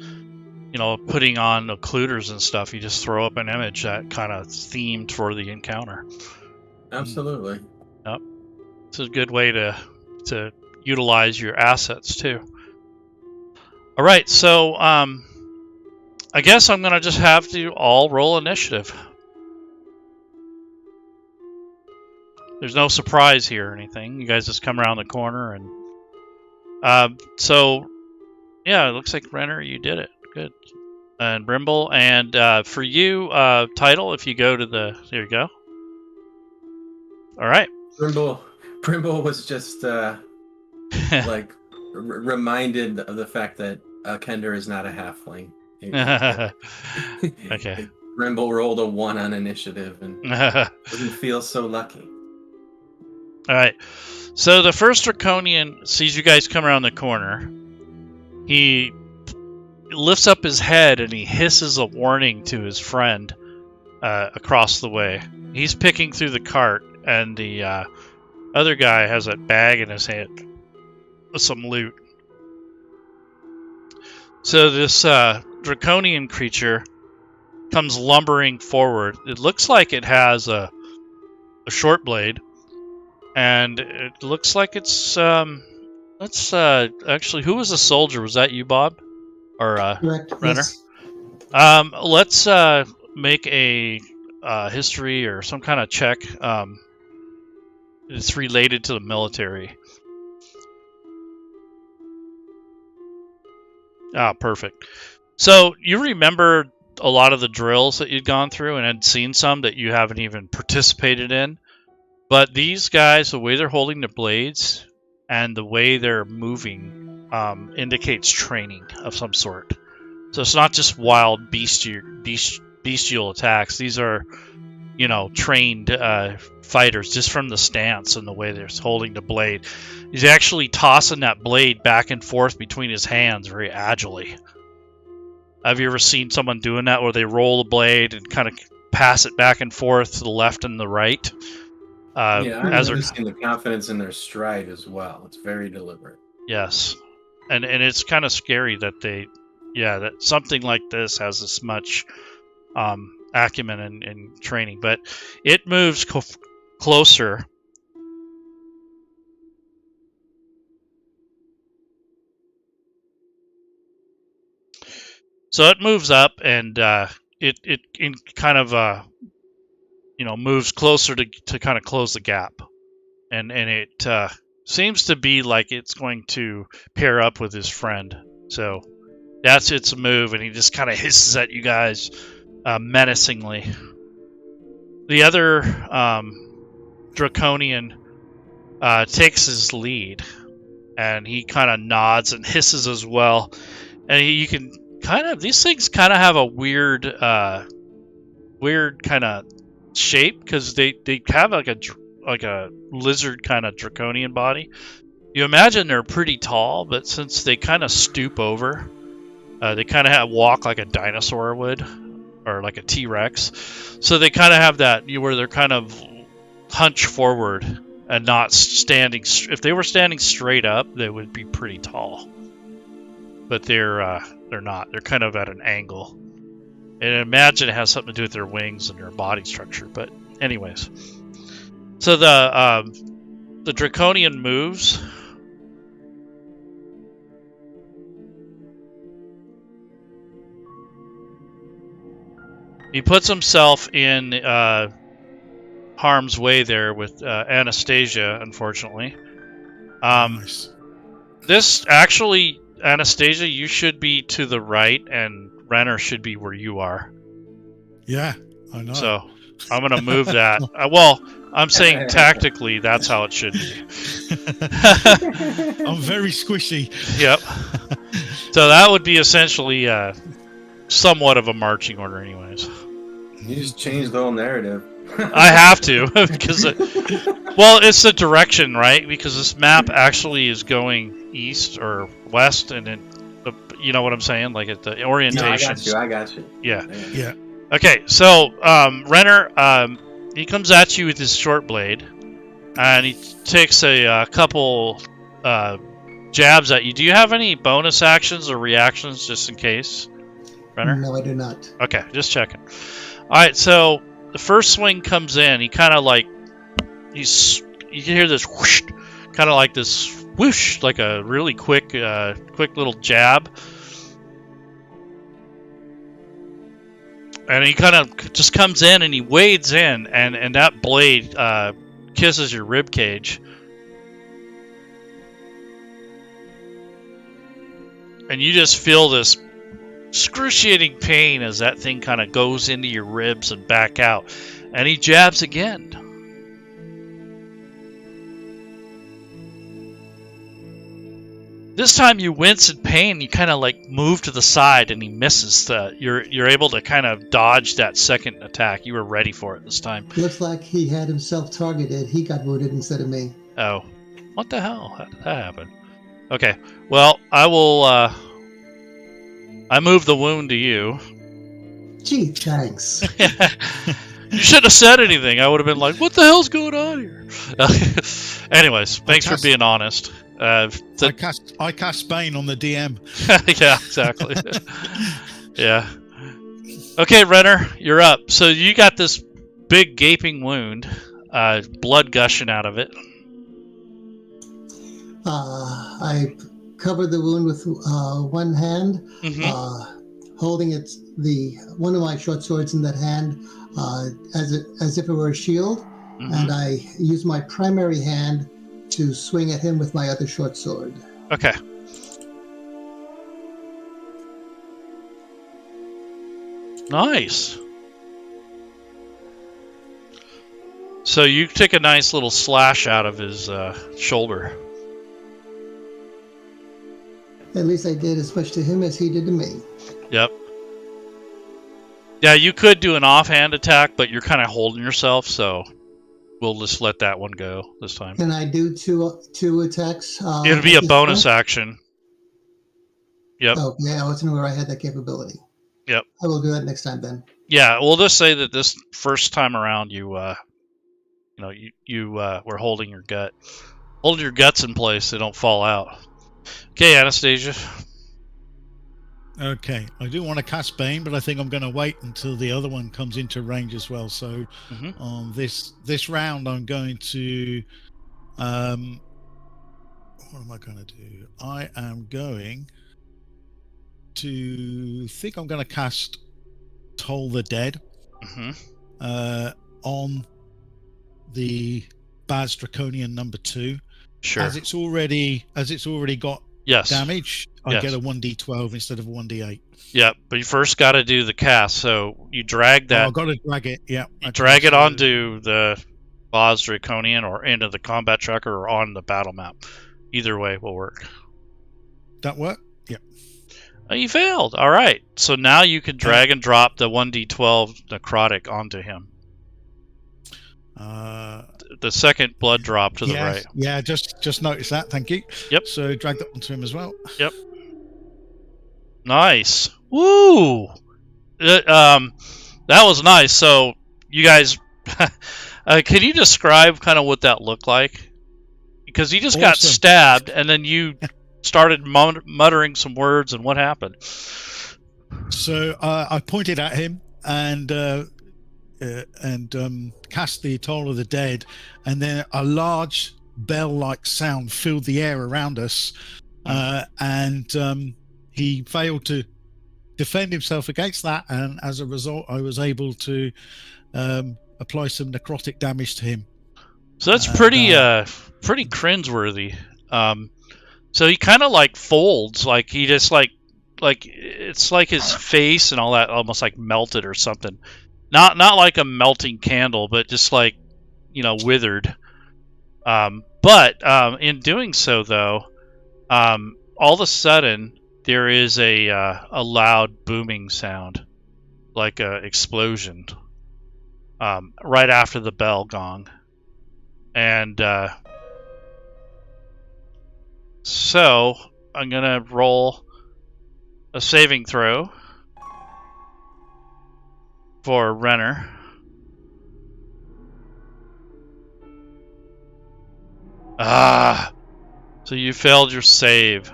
putting on occluders and stuff. You just throw up an image that kind of themed for the encounter.
Absolutely.
Yep. It's a good way to utilize your assets too. All right, so I guess I'm gonna just have to all roll initiative. There's no surprise here or anything. You guys just come around the corner and so yeah, it looks like Renner, you did it. Good. And Brimble, and for you, Title, if you go to there you go. All right.
Brimble was just like reminded of the fact that Kender is not a halfling.
Okay.
Brimble rolled a 1 on initiative and doesn't feel so lucky.
All right. So the first Draconian sees you guys come around the corner. He lifts up his head and he hisses a warning to his friend across the way. He's picking through the cart, and the other guy has a bag in his hand with some loot. So this Draconian creature comes lumbering forward. It looks like it has a short blade, and it looks like it's let's actually, who was the soldier? Was that you, Bob, or
Correct.
Renner?
Yes.
Let's make a history or some kind of check. It's related to the military. Ah, perfect. So you remember a lot of the drills that you'd gone through and had seen some that you haven't even participated in. But these guys, the way they're holding the blades and the way they're moving indicates training of some sort. So it's not just wild bestial attacks. These are, trained fighters just from the stance and the way they're holding the blade. He's actually tossing that blade back and forth between his hands very agilely. Have you ever seen someone doing that, where they roll the blade and kind of pass it back and forth to the left and the right?
Yeah, I'm noticing the confidence in their stride as well. It's very deliberate.
Yes, and it's kind of scary that that something like this has this much acumen and training. But it moves closer. So it moves up, and it kind of moves closer to kind of close the gap, and it seems to be like it's going to pair up with his friend. So that's its move, and he just kind of hisses at you guys menacingly. The other Draconian takes his lead, and he kind of nods and hisses as well. And you can these things kind of have a weird kind of shape because they have like a lizard kind of draconian body. You imagine they're pretty tall, but since they kind of stoop over, they kind of walk like a dinosaur would, or like a T-Rex. So they kind of have that where they're kind of hunched forward and not standing. If they were standing straight up, they would be pretty tall. But they're not. They're kind of at an angle. And imagine it has something to do with their wings and their body structure. But anyways, so the draconian moves. He puts himself in harm's way there with Anastasia, unfortunately.
Nice.
This actually, Anastasia, you should be to the right, and Renner should be where you are.
Yeah, I know.
So I'm going to move that. Well, I'm saying tactically, that's how it should be.
I'm very squishy.
Yep. So that would be essentially somewhat of a marching order anyways.
You just changed the whole narrative.
I have to because well, it's the direction, right? Because this map actually is going east or west, and then you know what I'm saying, like at the orientation.
No, I got you.
Yeah. Okay, so Renner, he comes at you with his short blade, and he takes a couple jabs at you. Do you have any bonus actions or reactions just in case, Renner?
No, I do not.
Okay, just checking. All right, so the first swing comes in. He kind of like you can hear this whoosh, kind of like this whoosh, like a really quick little jab. And he kind of just comes in and he wades in, and that blade kisses your rib cage. And you just feel this excruciating pain as that thing kind of goes into your ribs and back out. And he jabs again. This time you wince in pain, you kind of like move to the side and he misses. You're able to kind of dodge that second attack. You were ready for it this time.
Looks like he had himself targeted. He got wounded instead of me.
Oh, what the hell? How did that happen? Okay, well, I will, I move the wound to you.
Gee, thanks.
You shouldn't have said anything. I would have been like, what the hell's going on here? Anyways, thanks for being honest.
I cast Bane on the DM.
Yeah, exactly. Yeah. Okay, Renner, you're up. So you got this big gaping wound, blood gushing out of it.
I covered the wound with one hand, holding one of my short swords in that hand as if it were a shield, and I use my primary hand to swing at him with my other short sword.
Okay. Nice. So you take a nice little slash out of his shoulder.
At least I did as much to him as he did to me.
Yep. Yeah, you could do an offhand attack, but you're kind of holding yourself, so we'll just let that one go this time.
Can I do two attacks?
It'll be a bonus action. Yep.
Oh, yeah, I wasn't aware I had that capability.
Yep.
I will do that next time then.
Yeah, we'll just say that this first time around you were holding your gut. Hold your guts in place so they don't fall out. Okay, Anastasia.
Okay, I do want to cast Bane, but I think I'm going to wait until the other one comes into range as well. So this round, I'm going to what am I going to do? I am going to think I'm going to cast Toll the Dead on the Baz Draconian number 2.
Sure.
As it's already got damage, I get a 1d12 instead of a 1d8.
Yep, but you first got to do the cast. So you drag that.
I've got to drag it. Yeah.
You drag it onto the Baz Draconian or into the combat tracker or on the battle map. Either way will work.
That work? Yeah.
Oh, you failed. All right. So now you can drag and drop the 1d12 necrotic onto him. The second blood drop to the right.
Yeah, just noticed that. Thank you.
Yep.
So drag that onto him as well.
Yep. Nice. Woo! That was nice. So you guys, can you describe kind of what that looked like? Because you just got stabbed, and then you started muttering some words, and what happened?
So I pointed at him and cast the Toll of the Dead, and then a large bell-like sound filled the air around us, and he failed to defend himself against that, and as a result I was able to apply some necrotic damage to him.
So that's pretty cringeworthy. So he kind of like folds, like he just like it's like his face and all that almost like melted or something. Not like a melting candle, but just like, you know, withered. But in doing so, though, all of a sudden there is a loud booming sound, like a explosion, right after the bell gong, and so I'm gonna roll a saving throw for Renner. So you failed your save.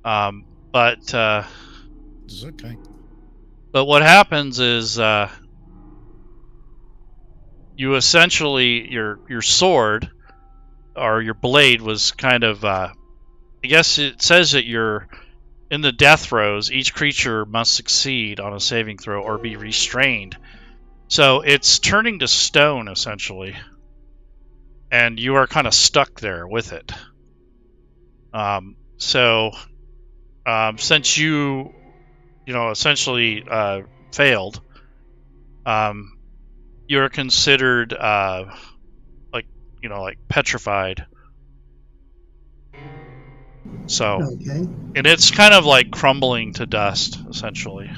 But
It's okay.
But what happens is you essentially your sword or your blade was kind of I guess it says that you're in the death throes. Each creature must succeed on a saving throw or be restrained. So it's turning to stone essentially, and you are kind of stuck there with it. Since you essentially failed, you're considered like petrified. So,
Okay.
and it's kind of like crumbling to dust essentially.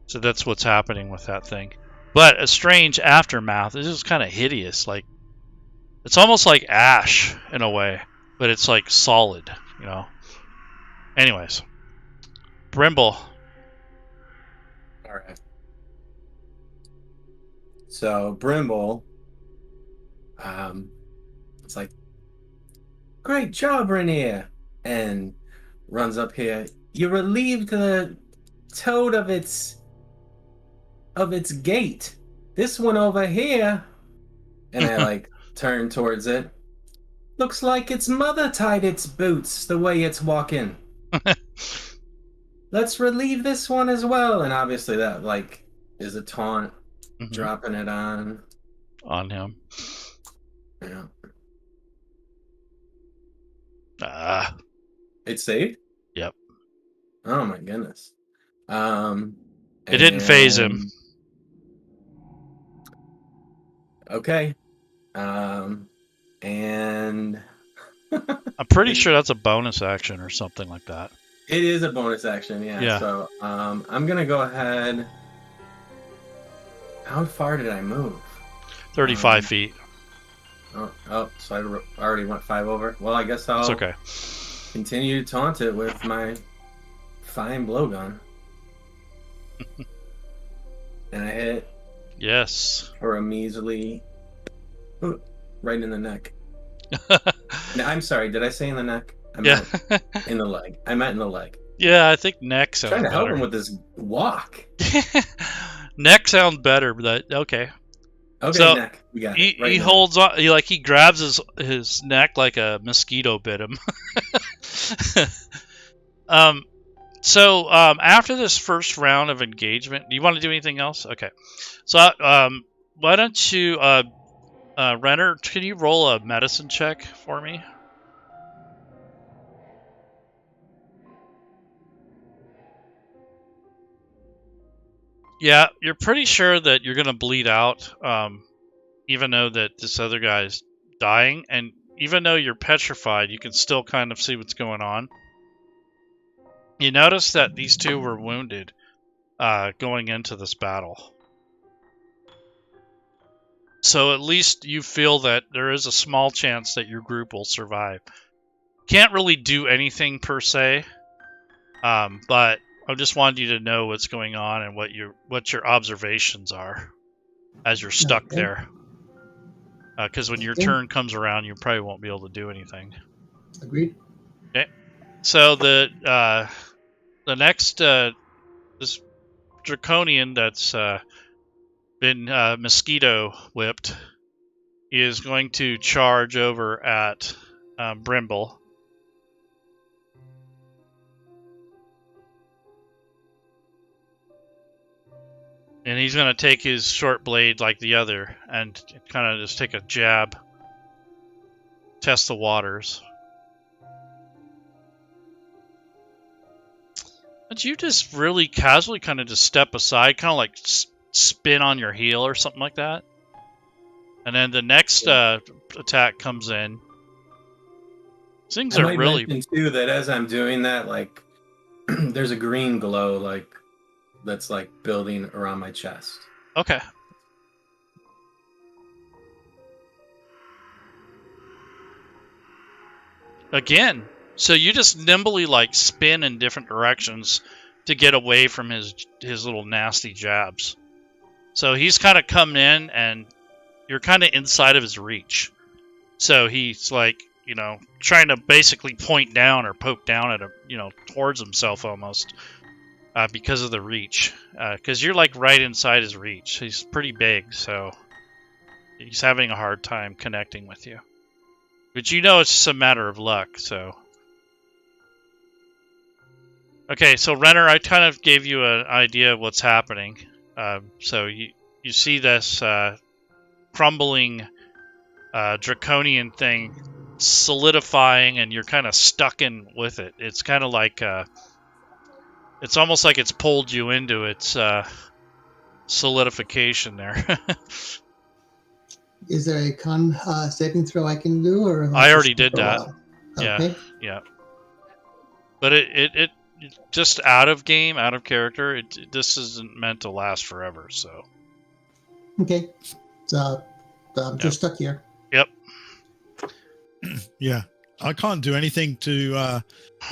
So that's what's happening with that thing. But a strange aftermath. This is kind of hideous. Like it's almost like ash in a way, but it's like solid, you know. Anyways, Brimble.
All right. So Brimble, it's like, great job, Rainier, and runs up here. You relieved the toad of its gate. This one over here, and I like turn towards it. Looks like its mother tied its boots the way it's walking. Let's relieve this one as well. And obviously that like is a taunt, dropping it on
him.
Yeah. It's saved?
Yep.
Oh my goodness.
It didn't phase him.
Okay. And
I'm pretty sure that's a bonus action or something like that.
It is a bonus action, yeah. So I'm gonna go ahead. How far did I move?
35 feet.
Oh, so I already went 5 over. Well, I guess I'll continue to taunt it with my fine blowgun. And I hit.
Yes.
For a measly. Right in the neck. No, I'm sorry. Did I say in the neck? I meant in the leg. I meant in the leg.
Yeah, I think neck sounds better.
Trying to help him with this walk.
Neck sounds better, but okay.
Okay,
so
neck. We got it.
He holds on. He grabs his neck like a mosquito bit him. So after this first round of engagement, do you want to do anything else? Okay. So why don't you, Renner? Can you roll a medicine check for me? Yeah, you're pretty sure that you're gonna bleed out, even though that this other guy's dying, and even though you're petrified, you can still kind of see what's going on. You notice that these two were wounded going into this battle. So at least you feel that there is a small chance that your group will survive. Can't really do anything per se, but I just wanted you to know what's going on and what your observations are as you're stuck there. Because when your turn comes around, you probably won't be able to do anything.
Agreed.
Okay. So the next this draconian that's been mosquito whipped is going to charge over at Brimble. And he's going to take his short blade like the other and kind of just take a jab. Test the waters. But you just really casually kind of just step aside, kind of like spin on your heel or something like that. And then the next attack comes in. Things are really...
mention too that as I'm doing that, like, there's a green glow, like, that's like building around my chest.
Okay. Again, so you just nimbly like spin in different directions to get away from his little nasty jabs. So he's kind of coming in and you're kind of inside of his reach. So he's like, you know, trying to basically point down or poke down at him, you know, towards himself almost. Because of the reach. Because you're like right inside his reach. He's pretty big, so he's having a hard time connecting with you. But you know it's just a matter of luck, so... Okay, so Renner, I kind of gave you an idea of what's happening. So you see this crumbling draconian thing solidifying, and you're kind of stuck in with it. It's kind of like... it's almost like it's pulled you into its solidification there.
Is there a con saving throw I can do, or
I already did that.
Okay.
Yeah. But it just out of game, out of character. This isn't meant to last forever. So.
Okay. So I'm just stuck here.
Yep.
Yeah, I can't do anything to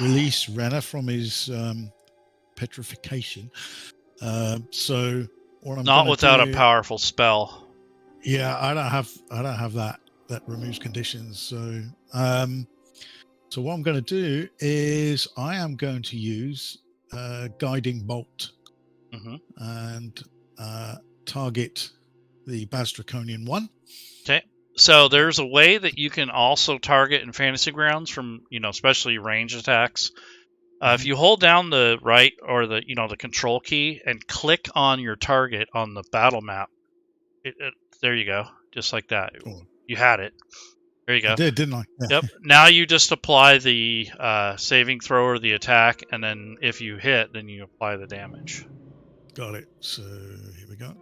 release Renner from his petrification. So what I'm
not without
a
powerful spell.
Yeah, I don't have that removes conditions. So so what I'm going to do is I am going to use guiding bolt and target the Baz Draconian one.
Okay. So there's a way that you can also target in Fantasy Grounds from, you know, especially range attacks. If you hold down the right or the control key and click on your target on the battle map, there you go, just like that.
Cool.
You had it. There you go.
I did, didn't I? Yeah.
Yep. Now you just apply the saving throw or the attack, and then if you hit, then you apply the damage.
Got it. So here we go.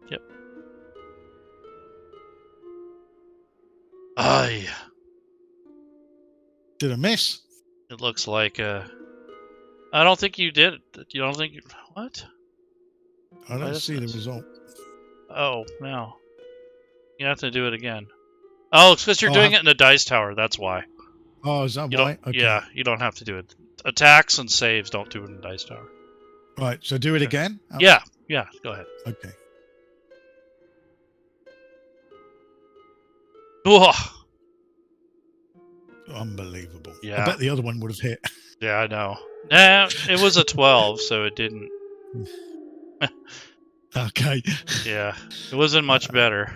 Yep. Aye.
Did I miss?
It looks like I don't think you did. You don't think... What?
I don't see the result.
Oh, no. You have to do it again. Oh, it's because you're doing it in the dice tower. That's why.
Oh, is that why? Okay.
Yeah, you don't have to do it. Attacks and saves don't do it in the dice tower.
Right, so do it again?
Yeah, go ahead.
Okay.
Whoa.
Unbelievable.
Yeah.
I bet the other one would have hit.
Yeah, I know. Nah, it was a 12, so it didn't.
Okay.
Yeah, it wasn't much better.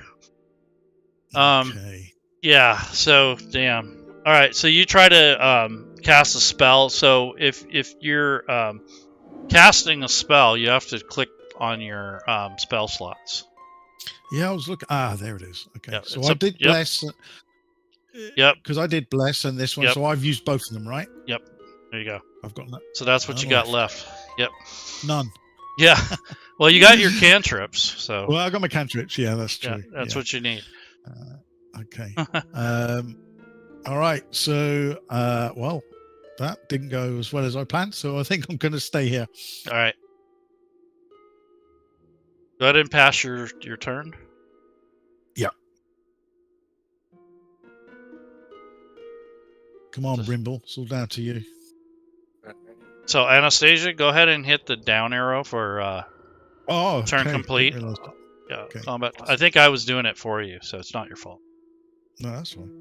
Okay.
Yeah, so, damn. Alright, so you try to cast a spell. So if you're casting a spell, you have to click on your spell slots.
Yeah, I was looking. There it is. Okay.
Yep,
So I did bless.
Yep.
Because I did bless and this one, so I've used both of them, right?
Yep. There you go.
I've got that.
So that's what you got left. Yep.
None.
Yeah. Well, you got your cantrips, so.
Well, I got my cantrips. Yeah, that's true.
Yeah, that's what you need.
Okay. All right. So, well, that didn't go as well as I planned. So I think I'm going to stay here.
All right. Go ahead and pass your turn.
Yeah. Come on, Brimble. It's all down to you.
So Anastasia, go ahead and hit the down arrow for turn
okay.
complete.
Didn't realise that.
Yeah,
Okay.
combat. I think I was doing it for you, so it's not your fault.
No, that's fine.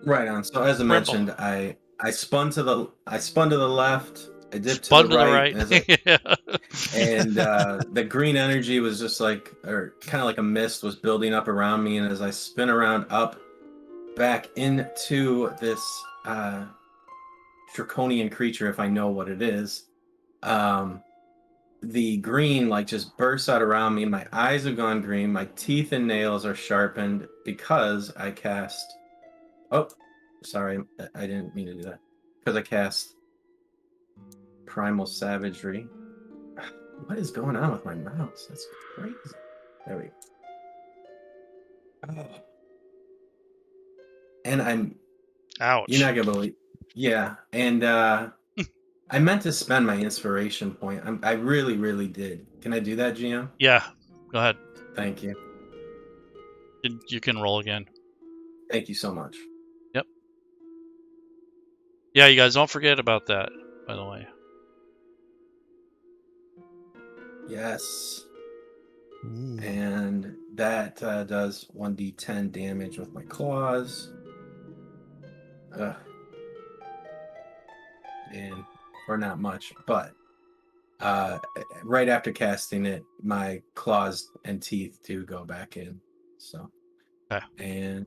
Right on. So as I mentioned, I spun to the left. I dipped to
Spun
the right,
yeah.
and the green energy was just like, or kind of like a mist, was building up around me. And as I spin around up back into this draconian creature, if I know what it is, the green like just bursts out around me. My eyes have gone green. My teeth and nails are sharpened because I cast. Oh, sorry, I didn't mean to do that. Because I cast Primal Savagery. What is going on with my mouse? That's crazy. There we go. Oh. And I'm...
Ouch.
You're not going to believe... Yeah, and I meant to spend my inspiration point. I really, really did. Can I do that, GM?
Yeah, go ahead.
Thank you.
You can roll again.
Thank you so much.
Yep. Yeah, you guys don't forget about that, by the way.
Yes.
Ooh.
And that does 1d10 damage with my claws. And or not much, but right after casting it, my claws and teeth do go back in. So,
okay.
And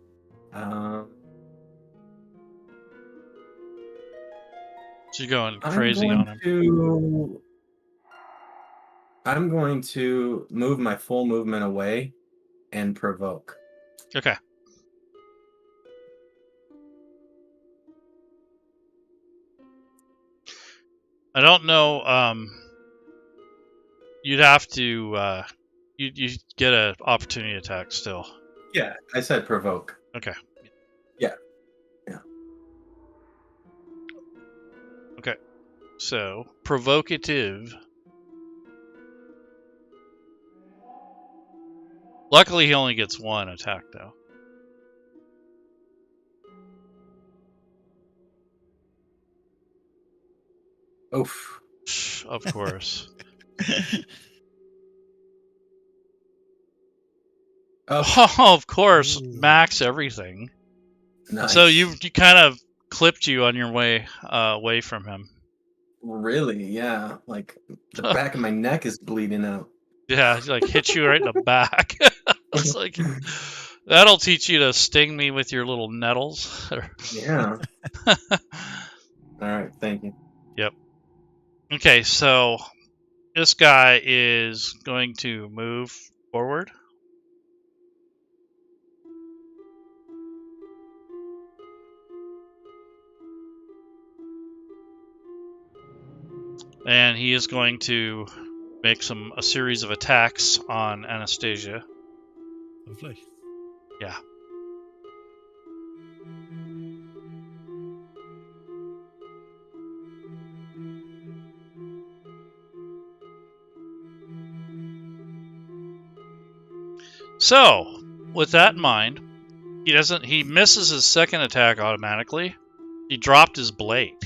so you're going crazy on him.
I'm going to move my full movement away and provoke.
Okay. I don't know. You'd have to. You get an opportunity attack still.
Yeah, I said provoke.
Okay.
Yeah.
Okay. So provocative. Luckily, he only gets one attack though.
Oof.
Of course. Oh, of course.
Ooh.
Max everything.
Nice.
So you kind of clipped you on your way away from him.
Really? Yeah. Like the back of my neck is bleeding out.
Yeah, he like hit you right in the back. It's like that'll teach you to sting me with your little nettles.
Yeah. All right. Thank you.
Yep. Okay, so this guy is going to move forward. And he is going to make a series of attacks on Anastasia.
Lovely.
Yeah. So, with that in mind, he misses his second attack automatically. He dropped his blade.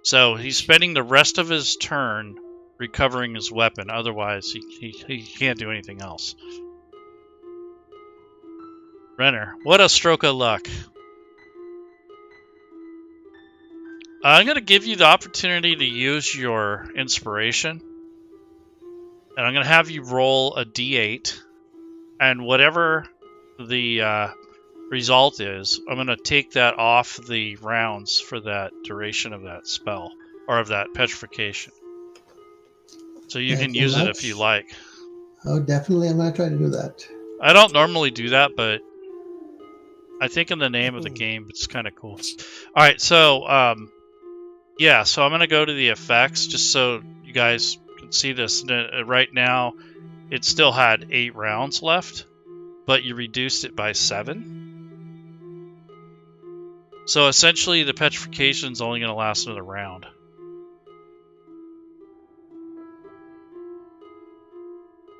So he's spending the rest of his turn recovering his weapon. Otherwise, he can't do anything else. Renner, what a stroke of luck. I'm going to give you the opportunity to use your inspiration. And I'm going to have you roll a d8. And whatever the result is, I'm going to take that off the rounds for that duration of that spell, or of that petrification. So you can use it if you like.
Oh, definitely. I'm going to try to do that.
I don't normally do that, but I think in the name of the game, it's kind of cool. All right, so yeah, so I'm going to go to the effects just so you guys can see this. Right now, it still had 8 rounds left, but you reduced it by 7. So essentially, the petrification is only going to last another round.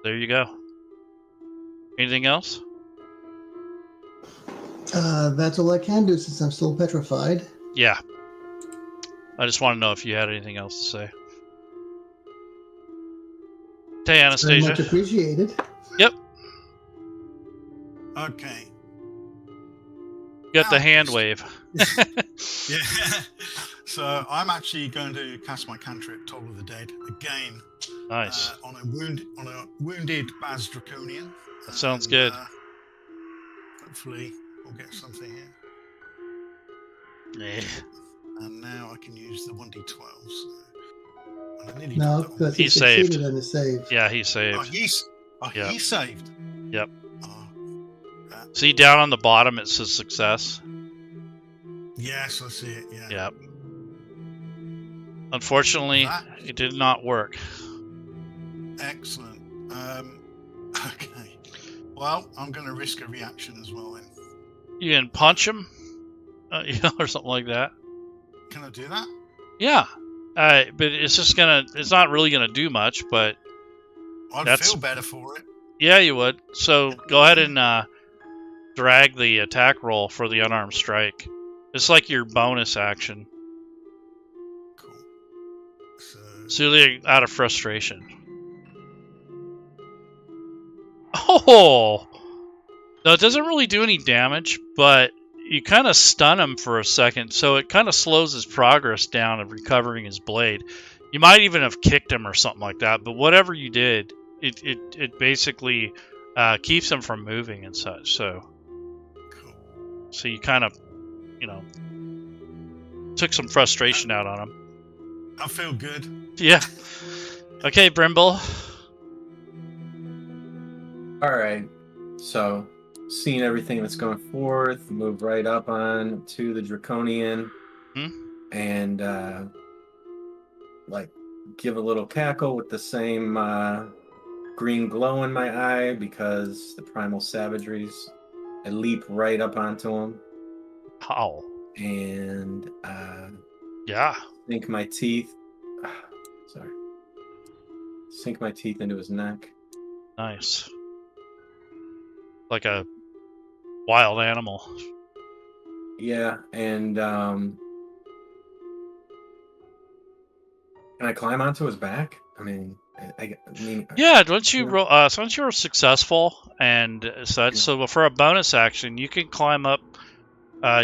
There you go. Anything else?
That's all I can do since I'm still petrified.
Yeah. I just want to know if you had anything else to say. Hey,
Very much
Anastasia.
appreciated.
Yep.
Okay.
Got the
Now,
hand wave.
Yeah. So I'm actually going to cast my cantrip, Toll of the Dead, again.
Nice.
On a wounded Baz Draconian.
That sounds good.
Hopefully we'll get something here.
Yeah.
And now I can use the 1d12. So I nearly
No,
did that.
because
He
he
saved.
succeeded in the save.
Yeah, he saved. Yeah.
He saved.
Yep.
Oh,
See down on the bottom it says success.
yes, I see it. Yeah.
Yep. Unfortunately, it did not work.
Excellent. Okay. Well, I'm going to risk a reaction as well then.
You can punch him, or something like that.
Can I do that?
Yeah. But it's not really gonna do much, but
I'd feel better for it.
yeah, you would. So go ahead and drag the attack roll for the unarmed strike. It's like your bonus action.
Cool.
So you're out of frustration. Oh! No, it doesn't really do any damage, but you kind of stun him for a second, so it kind of slows his progress down of recovering his blade. You might even have kicked him or something like that, but whatever you did, it basically keeps him from moving and such. So you kind of, took some frustration out on him.
I feel good.
Yeah. Okay, Brimble.
All right. So, seeing everything that's going forth, move right up on to the Draconian, and give a little cackle with the same green glow in my eye because the primal savageries. I leap right up onto him.
How?
And
Yeah.
sink my teeth. Sorry. Sink my teeth into his neck.
Nice. Like a wild animal.
Yeah, and can I climb onto his back? I mean,
yeah. Once you roll, once you're successful and such, so for a bonus action, you can climb up.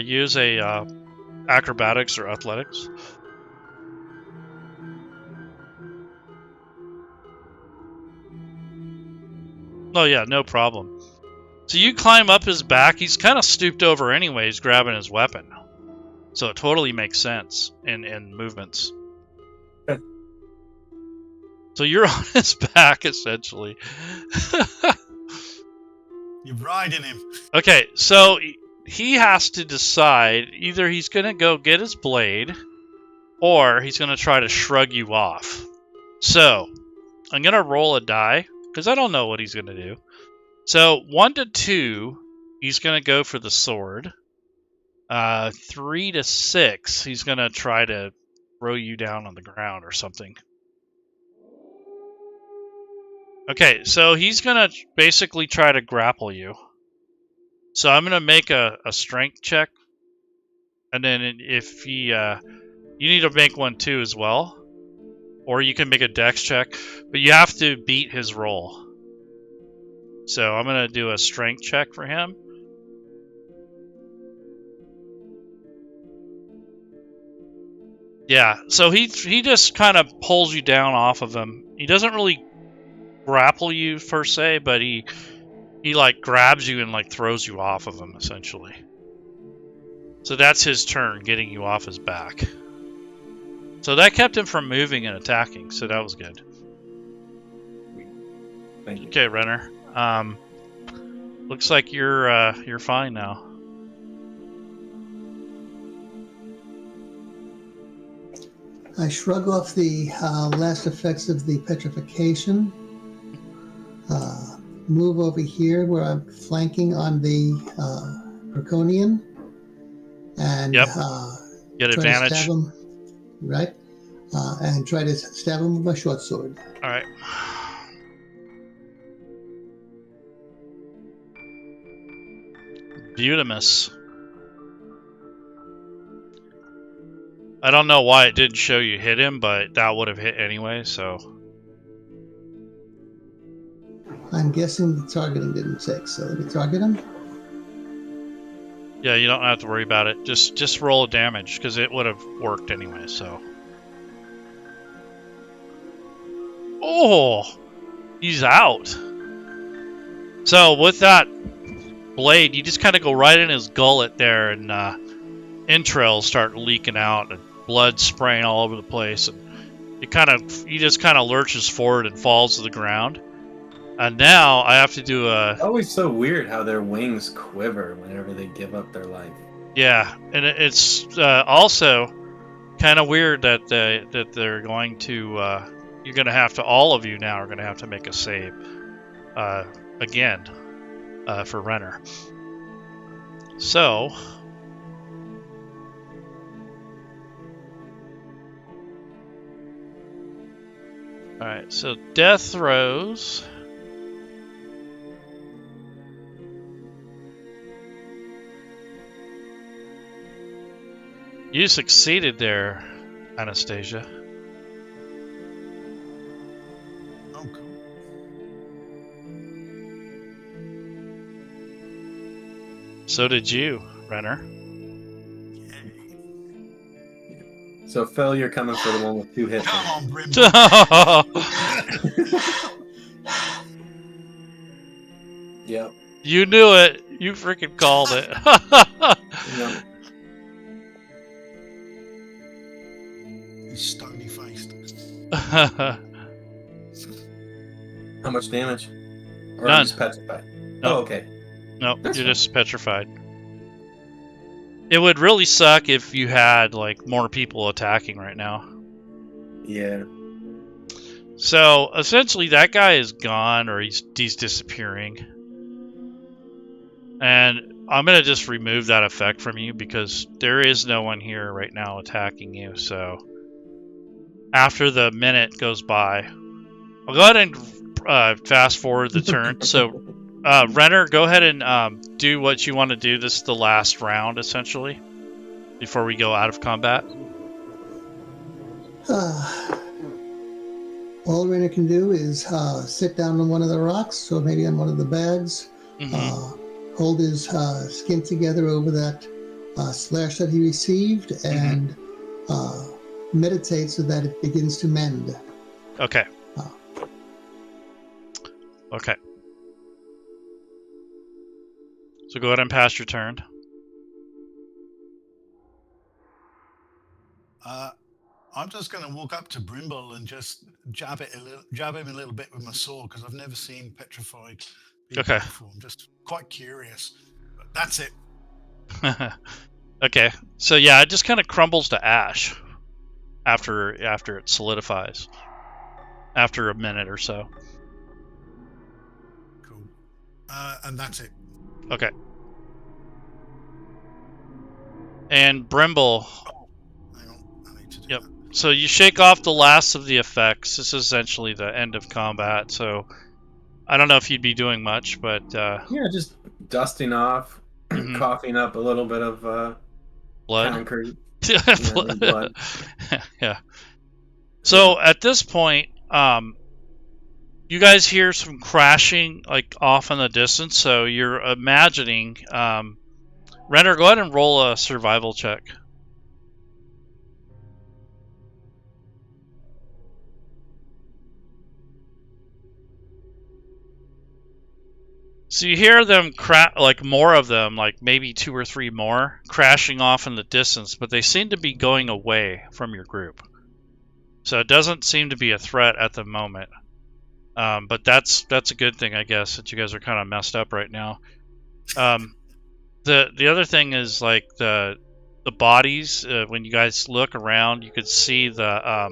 Use a acrobatics or athletics. Oh yeah, no problem. So you climb up his back. He's kind of stooped over anyways, grabbing his weapon. So it totally makes sense in movements. So you're on his back, essentially.
You're riding him.
Okay, so he has to decide either he's going to go get his blade or he's going to try to shrug you off. So I'm going to roll a die because I don't know what he's going to do. So 1 to 2, he's going to go for the sword. 3 to 6, he's going to try to throw you down on the ground or something. Okay, so he's going to basically try to grapple you. So I'm going to make a strength check. And then if he... you need to make one too as well. Or you can make a dex check. But you have to beat his roll. So I'm going to do a strength check for him. Yeah, so he just kind of pulls you down off of him. He doesn't really grapple you per se, but he like grabs you and like throws you off of him essentially. So that's his turn, getting you off his back. So that kept him from moving and attacking, so that was good.
Thank you.
Okay, Renner. Looks like you're fine now.
I shrug off the last effects of the petrification. Move over here where I'm flanking on the Draconian and
Yep. Get
try to
advantage.
stab him. Right, and try to stab him with my short sword.
All right. Beautimus. I don't know why it didn't show you hit him, but that would have hit anyway, so.
I'm guessing the targeting didn't take, so let me target him.
Yeah, you don't have to worry about it. Just roll a damage, because it would have worked anyway, so. Oh! He's out. So, with that blade, you just kind of go right in his gullet there, and entrails start leaking out, and blood spraying all over the place, and he just kind of lurches forward and falls to the ground. And now I have to do a...
It's always so weird how their wings quiver whenever they give up their life.
Yeah, and it's also kind of weird that they're going to... you're going to have to... All of you now are going to have to make a save. Again. For Renner. So... Alright, so death throws. You succeeded there, Anastasia.
Oh, cool.
So did you, Renner.
So, Phil, you're coming for the one with 2 hits.
Come on, Brim.
Yep.
You knew it. You freaking called it.
Yep.
He's stony faced.
How much damage? Or
None.
just petrified?
No.
Oh, okay.
No,
That's
you're
fine.
just petrified. It would really suck if you had like more people attacking right now.
Yeah.
So essentially, that guy is gone, or he's disappearing. And I'm gonna just remove that effect from you because there is no one here right now attacking you. So after the minute goes by, I'll go ahead and fast forward the turn. So Renner, go ahead and do what you want to do. This is the last round, essentially, before we go out of combat.
All Rainer can do is sit down on one of the rocks, or maybe on one of the bags, hold his skin together over that slash that he received, and meditate so that it begins to mend.
Okay. Okay. So go ahead and pass your turn.
I'm just going to walk up to Brimble and just jab him a little bit with my sword because I've never seen petrified people before. I'm just quite curious. But that's it.
Okay. So yeah, it just kind of crumbles to ash after it solidifies. After a minute or so.
Cool. And that's it.
Okay. And Brimble.
Oh, hang on. I need to do
Yep.
that.
So you shake off the last of the effects. This is essentially the end of combat. So I don't know if you'd be doing much, but
Yeah, just dusting off, coughing up a little bit of
blood.
concrete.
Blood. Yeah. So at this point, you guys hear some crashing like off in the distance. So you're imagining. Renner, go ahead and roll a survival check. So you hear them like more of them, like maybe 2 or 3 more, crashing off in the distance, but they seem to be going away from your group. So it doesn't seem to be a threat at the moment. But that's a good thing, I guess, that you guys are kind of messed up right now. The other thing is like the bodies. When you guys look around, you could see the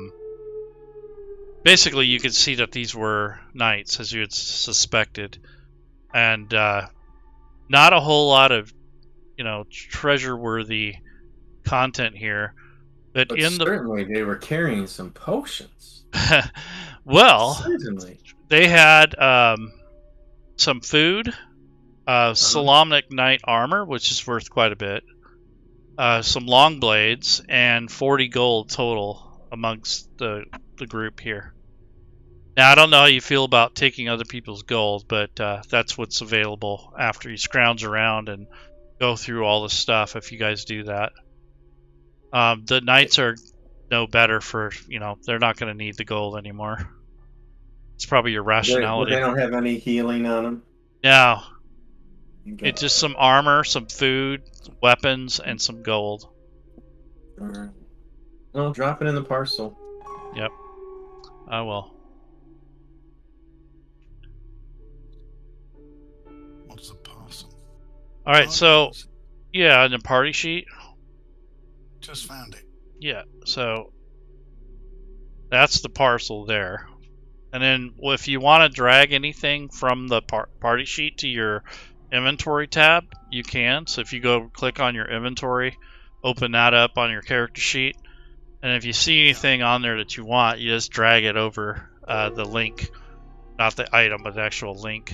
basically you could see that these were knights, as you had suspected. And not a whole lot of, treasure-worthy content here. But
But
in
certainly they were carrying some potions.
well,
Certainly.
they had some food, Solamnic Knight armor, which is worth quite a bit, some long blades, and 40 gold total amongst the group here. Now, I don't know how you feel about taking other people's gold, but that's what's available after you scrounge around and go through all the stuff if you guys do that. The knights are no better for, they're not going to need the gold anymore. It's probably your rationality.
They don't have any healing on them?
No. It's just some armor, some food, weapons, and some gold.
Alright. Well, drop it in the parcel.
Yep. I will.
What's the parcel?
Alright, so, yeah, in the party sheet.
Just found it.
Yeah, so that's the parcel there. And then if you want to drag anything from the party sheet to your inventory tab, you can. So if you go click on your inventory, open that up on your character sheet, and if you see anything on there that you want, you just drag it over the link, not the item, but the actual link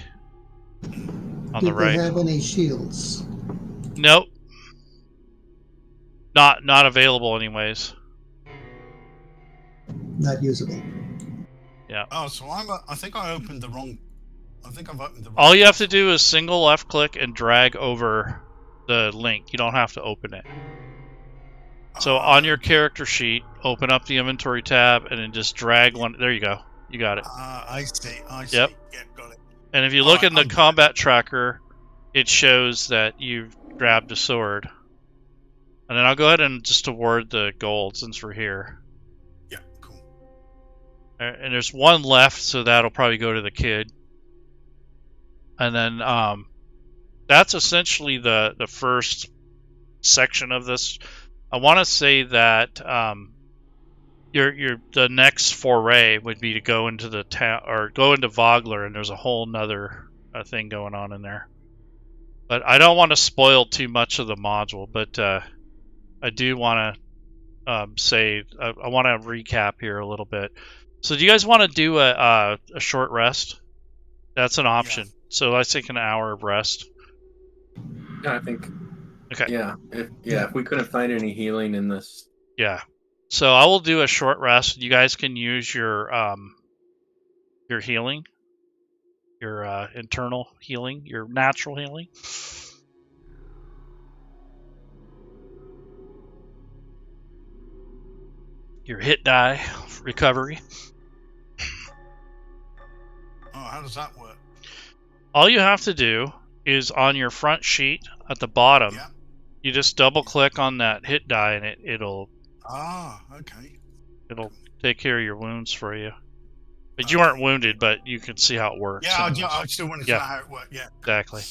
on the right.
Do they have any shields?
Nope. Not available anyways.
Not usable.
Yeah.
Oh, so I think I opened the wrong. I think I've opened the wrong.
All you have to do is single left click and drag over the link. You don't have to open it. So on your character sheet, open up the inventory tab and then just drag one. There you go. You got it.
I see. I see.
Yep.
Yeah, got it.
And if you look in the combat tracker, it shows that you've grabbed a sword. And then I'll go ahead and just award the gold since we're here.
Yeah, cool.
And there's one left, so that'll probably go to the kid. And then that's essentially the first section of this. I want to say that the next foray would be to go into the town or go into Vogler, and there's a whole nother thing going on in there. But I don't want to spoil too much of the module, but I do want to say I want to recap here a little bit. So do you guys want to do a short rest? That's an option.
Yeah.
So let's take an hour of rest.
Yeah, I think.
Okay.
Yeah, if we couldn't find any healing in this.
Yeah. So I will do a short rest. You guys can use your healing, your internal healing, your natural healing. Your hit die recovery.
Oh, how does that work?
All you have to do is on your front sheet at the bottom, you just double click on that hit die and it'll
okay.
It'll take care of your wounds for you. But you aren't wounded, but you can see how it works.
Yeah, I still want to know how it works. Yeah.
Exactly.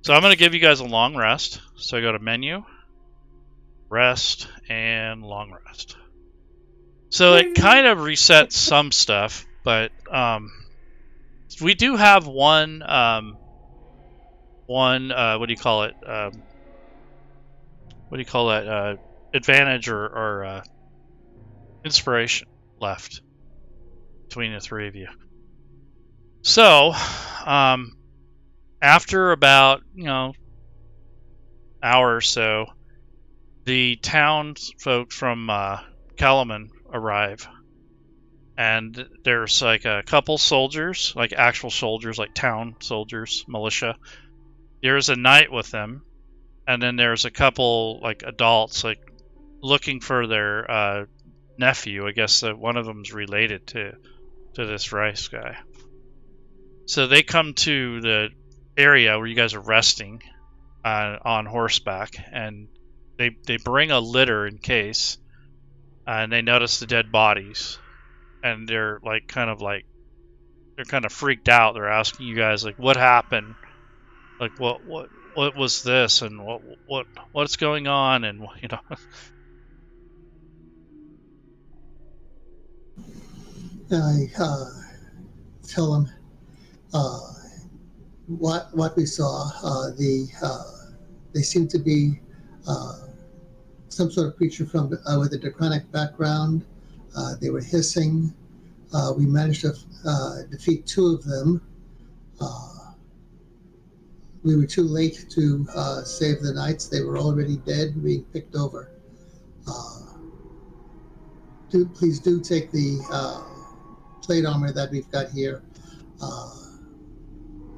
So I'm going to give you guys a long rest. So I go to menu, rest, and long rest. So it kind of resets some stuff, but we do have one what do you call it? What do you call that? Advantage or inspiration left between the three of you. So, after about hour or so, the townsfolk from Kalaman arrive, and there's like a couple soldiers, like actual soldiers, like town soldiers, militia. There's a knight with them, and then there's a couple like adults, like looking for their nephew. I guess that one of them's related to this Rice guy. So they come to the area where you guys are resting on horseback, and they bring a litter in case, and they notice the dead bodies, and they're kind of freaked out. They're asking you guys like, what happened? Like what was this, and what's going on, and
I tell them what we saw. They seem to be some sort of creature from with a draconic background. They were hissing. We managed to defeat 2 of them. We were too late to save the knights. They were already dead, being picked over. Please do take the plate armor that we've got here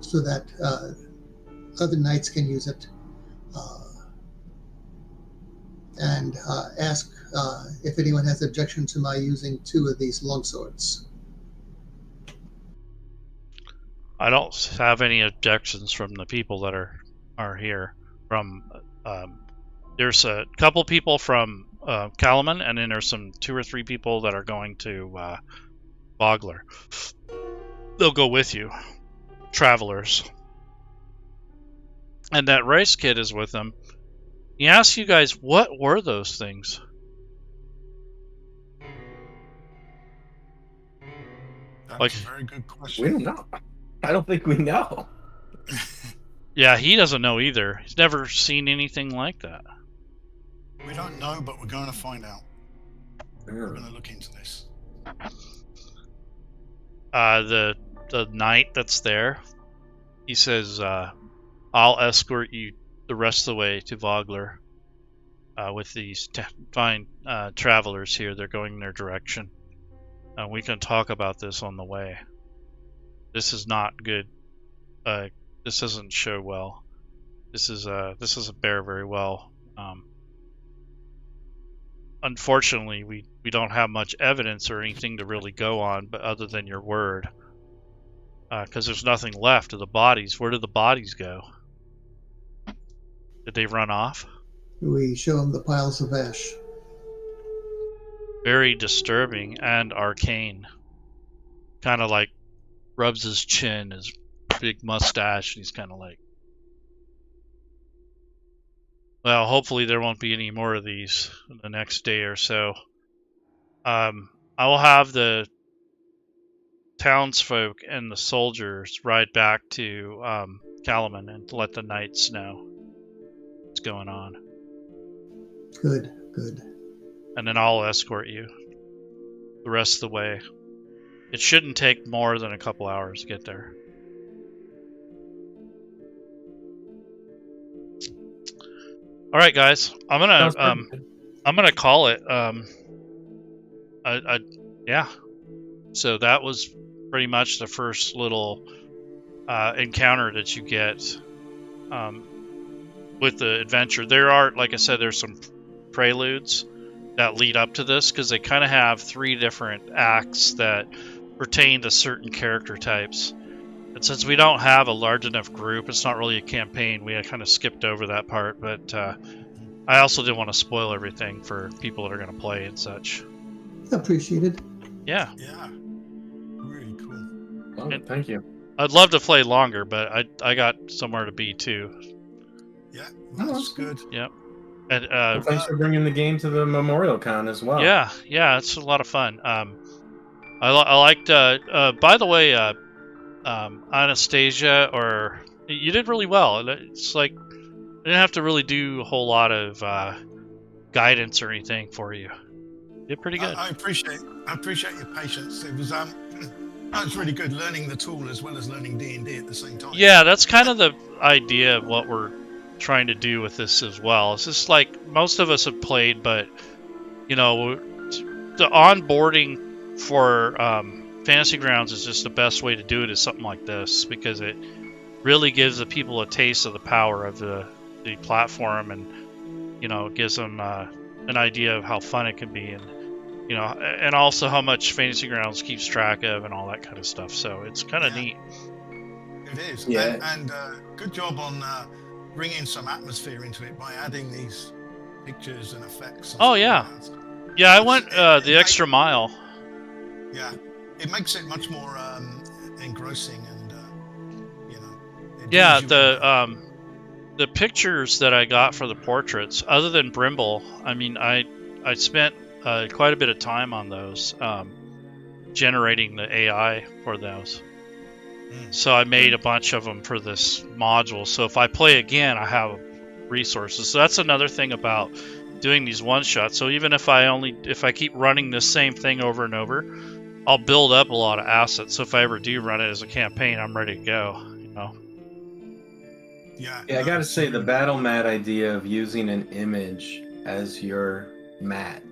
so that other knights can use it. And ask if anyone has objection to my using 2 of these longswords.
I don't have any objections from the people that are here. From there's a couple people from Kalaman, and then there's some 2 or 3 people that are going to Vogler. They'll go with you, travelers. And that race kid is with them. He asks you guys, what were those things?
That's a very good question.
We don't know. I don't think we know.
Yeah, he doesn't know either. He's never seen anything like that.
We don't know, but we're going to find out. We're going to look into this.
The knight that's there, he says, I'll escort you the rest of the way to Vogler with these fine travelers here. They're going in their direction. We can talk about this on the way. This is not good. This doesn't show well. This doesn't bear very well. Unfortunately, we don't have much evidence or anything to really go on, but other than your word, because there's nothing left of the bodies. Where did the bodies go? Did they run off?
We show them the piles of ash.
Very disturbing and arcane. Kind of like rubs his chin, his big mustache, and he's kind of like, well, hopefully there won't be any more of these in the next day or so. I will have the townsfolk and the soldiers ride back to Kalaman and let the knights know what's going on.
Good.
And then I'll escort you the rest of the way. It shouldn't take more than a couple hours to get there. All right, guys. I'm gonna call it. Yeah. So that was pretty much the first little encounter that you get with the adventure. There are, like I said, there's some preludes that lead up to this, because they kind of have 3 different acts that pertain to certain character types. And since we don't have a large enough group, it's not really a campaign. We kind of skipped over that part, but I also didn't want to spoil everything for people that are going to play and such.
Appreciated.
Yeah.
Yeah. Really cool.
Oh, thank you.
I'd love to play longer, but I got somewhere to be too.
Yeah, that's good.
Yep. And
Well, thanks for bringing the game to the Memorial Con as well.
yeah, it's a lot of fun. I liked. By the way, Anastasia, or you did really well. It's like I didn't have to really do a whole lot of guidance or anything for you. You did pretty good.
I appreciate your patience. It was that was really good, learning the tool as well as learning D&D at the same time.
Yeah, that's kind of the idea of what we're trying to do with this as well. It's just like most of us have played, but you know, the onboarding for Fantasy Grounds is just the best way to do it is something like this, because it really gives the people a taste of the power of the platform, and you know, it gives them an idea of how fun it can be, and you know, and also how much Fantasy Grounds keeps track of and all that kind of stuff. So it's kind of neat.
It is.
Yeah.
And good job on bringing some atmosphere into it by adding these pictures and effects. And
Oh yeah, yeah. I went the extra mile.
Yeah, it makes it much more engrossing, and you know.
Yeah, the pictures that I got for the portraits, other than Brimble, I mean, I spent quite a bit of time on those, generating the AI for those. So I made a bunch of them for this module. So if I play again, I have resources. So that's another thing about doing these one shots. So even if I keep running the same thing over and over, I'll build up a lot of assets. So if I ever do run it as a campaign, I'm ready to go.
Yeah,
I gotta say, the battle mat idea of using an image as your mat,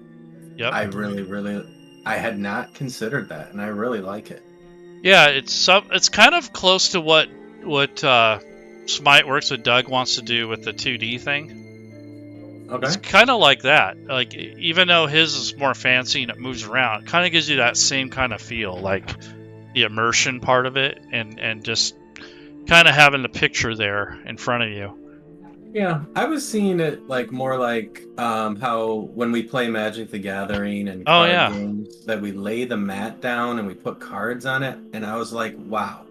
Yep.
I had not considered that, and I really like it.
Yeah, it's kind of close to what Smiteworks with Doug wants to do with the 2D thing.
Okay.
It's kind of like that. Like, even though his is more fancy and it moves around, it kind of gives you that same kind of feel, like the immersion part of it, and just kind of having the picture there in front of you.
Yeah, I was seeing it like more like how when we play Magic the Gathering and card games, that we lay the mat down and we put cards on it, and I was like, wow,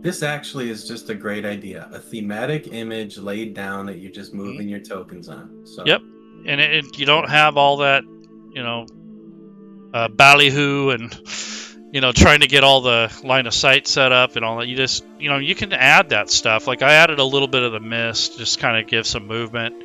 this actually is just a great idea. A thematic image laid down that you're just moving your tokens on. So.
Yep, and you don't have all that, ballyhoo and trying to get all the line of sight set up and all that. You just, you can add that stuff. Like, I added a little bit of the mist, just kind of give some movement.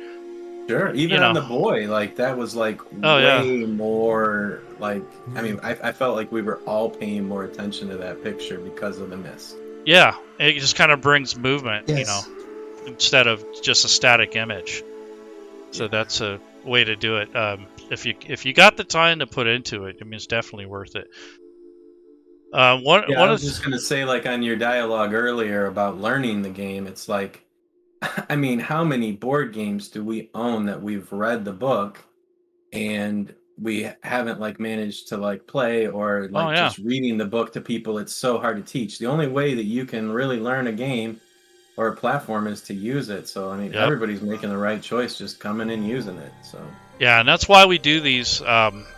Sure, even on the boy, like, that was like way more, like, I mean, I felt like we were all paying more attention to that picture because of the mist.
Yeah, it just kind of brings movement,
Yes.
instead of just a static image. So that's a way to do it. If you got the time to put into it, I mean, it's definitely worth it. I was
just gonna say, like, on your dialogue earlier about learning the game, it's like, I mean, how many board games do we own that we've read the book and we haven't like managed to like play, or like just reading the book to people? It's so hard to teach. The only way that you can really learn a game or a platform is to use it. So I mean, everybody's making the right choice, just coming and using it. So
yeah, and that's why we do these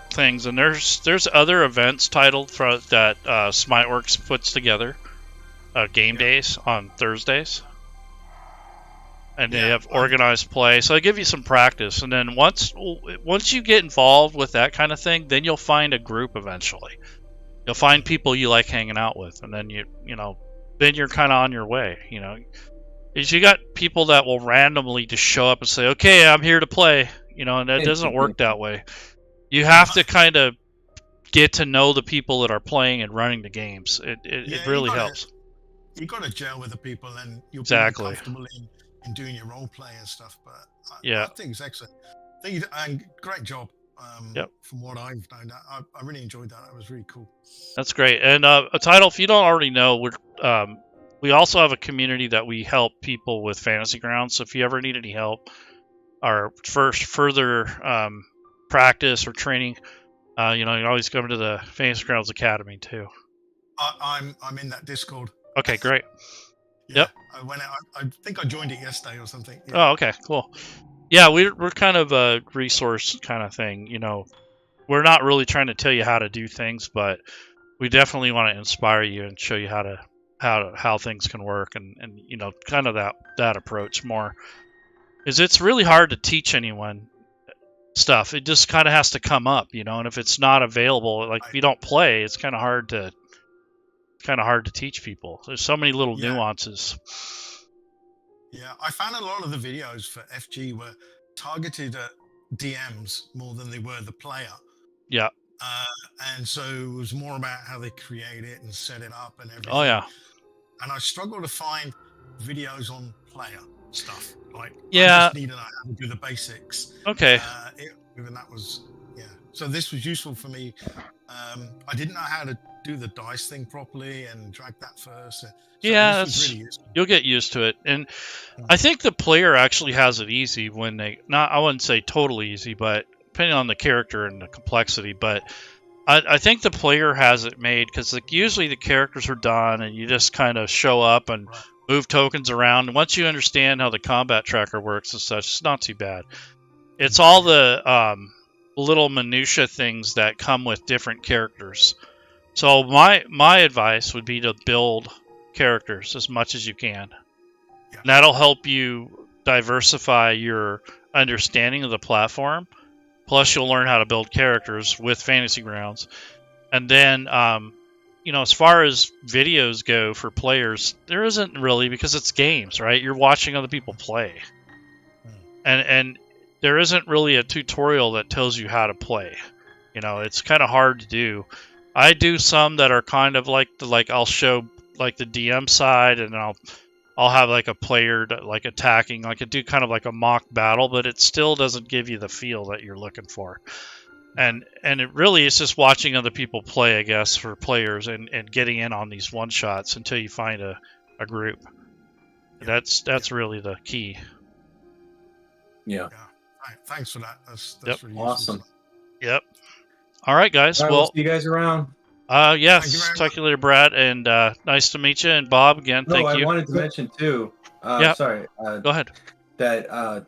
things. And there's other events titled that Smiteworks puts together, game days on Thursdays, and they have organized play, so they give you some practice. And then once you get involved with that kind of thing, then you'll find a group eventually. You'll find people you like hanging out with, and then then you're kind of on your way. Is you got people that will randomly just show up and say, "Okay, I'm here to play," and that doesn't work that way. You have to kind of get to know the people that are playing and running the games. It really helps.
You got to gel with the people, and you'll be comfortable in doing your role play and stuff. But I think it's excellent. Great job. From what I've known, I really enjoyed that. That was really cool.
That's great. And a title, if you don't already know, we also have a community that we help people with Fantasy Grounds. So if you ever need any help or further practice or training, you can always come to the Fantasy Grounds Academy too.
I'm in that Discord.
Okay, great.
Yeah, I think I joined it yesterday or something. Yeah.
Oh, okay, cool. Yeah, we're kind of a resource kind of thing. We're not really trying to tell you how to do things, but we definitely want to inspire you and show you how things can work, and kind of that approach more. Is it's really hard to teach anyone stuff. It just kind of has to come up, and if it's not available, like if you don't play, it's kind of hard to teach people. There's so many little nuances.
Yeah, I found a lot of the videos for FG were targeted at DMs more than they were the player.
Yeah.
And so it was more about how they create it and set it up and everything.
Oh yeah.
And I struggle to find videos on player stuff. Like, I just need to know how to do the basics.
Okay.
And that was, so this was useful for me. I didn't know how to do the dice thing properly and drag that first. So really
you'll get used to it. And I think the player actually has it easy when I wouldn't say totally easy, but depending on the character and the complexity. But I think the player has it made, because like usually the characters are done and you just kind of show up and move tokens around. And once you understand how the combat tracker works and such, it's not too bad. It's all the little minutia things that come with different characters. So my advice would be to build characters as much as you can. Yeah. And that'll help you diversify your understanding of the platform. Plus, you'll learn how to build characters with Fantasy Grounds. And then, as far as videos go for players, there isn't really, because it's games, right? You're watching other people play. And there isn't really a tutorial that tells you how to play. You know, it's kind of hard to do. I do some that are kind of like I'll show like the DM side, and I'll have like a player like attacking, like I do kind of like a mock battle, but it still doesn't give you the feel that you're looking for. And it really is just watching other people play, I guess, for players and getting in on these one shots until you find a group. That's really the key.
Yeah.
Thanks for that. That's
Yep.
really
Awesome.
useful.
Yep. All right, guys.
All right, we'll see you guys around.
Yes.
Thank you very
Talk to you later, Brad, and nice to meet you. And Bob, again, thank
I
you.
wanted to mention too.
Yeah.
Sorry.
Go ahead.
That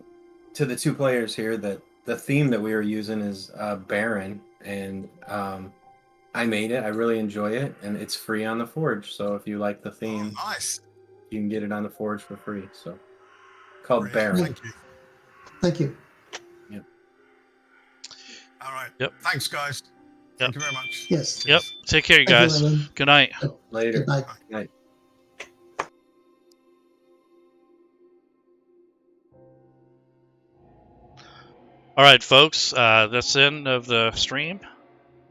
to the two players here, that the theme that we were using is Baron, and I made it. I really enjoy it, and it's free on the Forge. So if you like the theme,
Oh, nice.
you can get it on the Forge for free. So called
Great.
Baron.
Thank you.
Thank you.
All right.
Yep.
Thanks, guys.
Yep.
Thank you very much.
Yes.
Yep. Take care, you
Thank
guys.
you, Evan.
Good night.
Later.
Good night.
Night.
All right, folks. That's the end of the stream.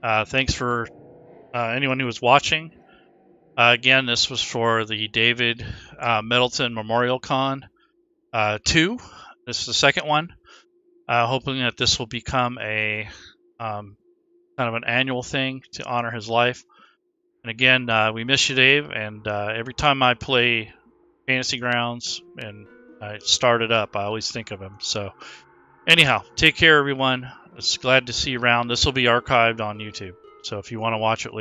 Thanks for anyone who was watching. Again, this was for the David Middleton Memorial Con 2. This is the second one. Hoping that this will become a kind of an annual thing to honor his life. And again, we miss you, Dave. And every time I play Fantasy Grounds and I start it up, I always think of him. So anyhow, take care, everyone. It's glad to see you around. This will be archived on YouTube. So if you want to watch it later,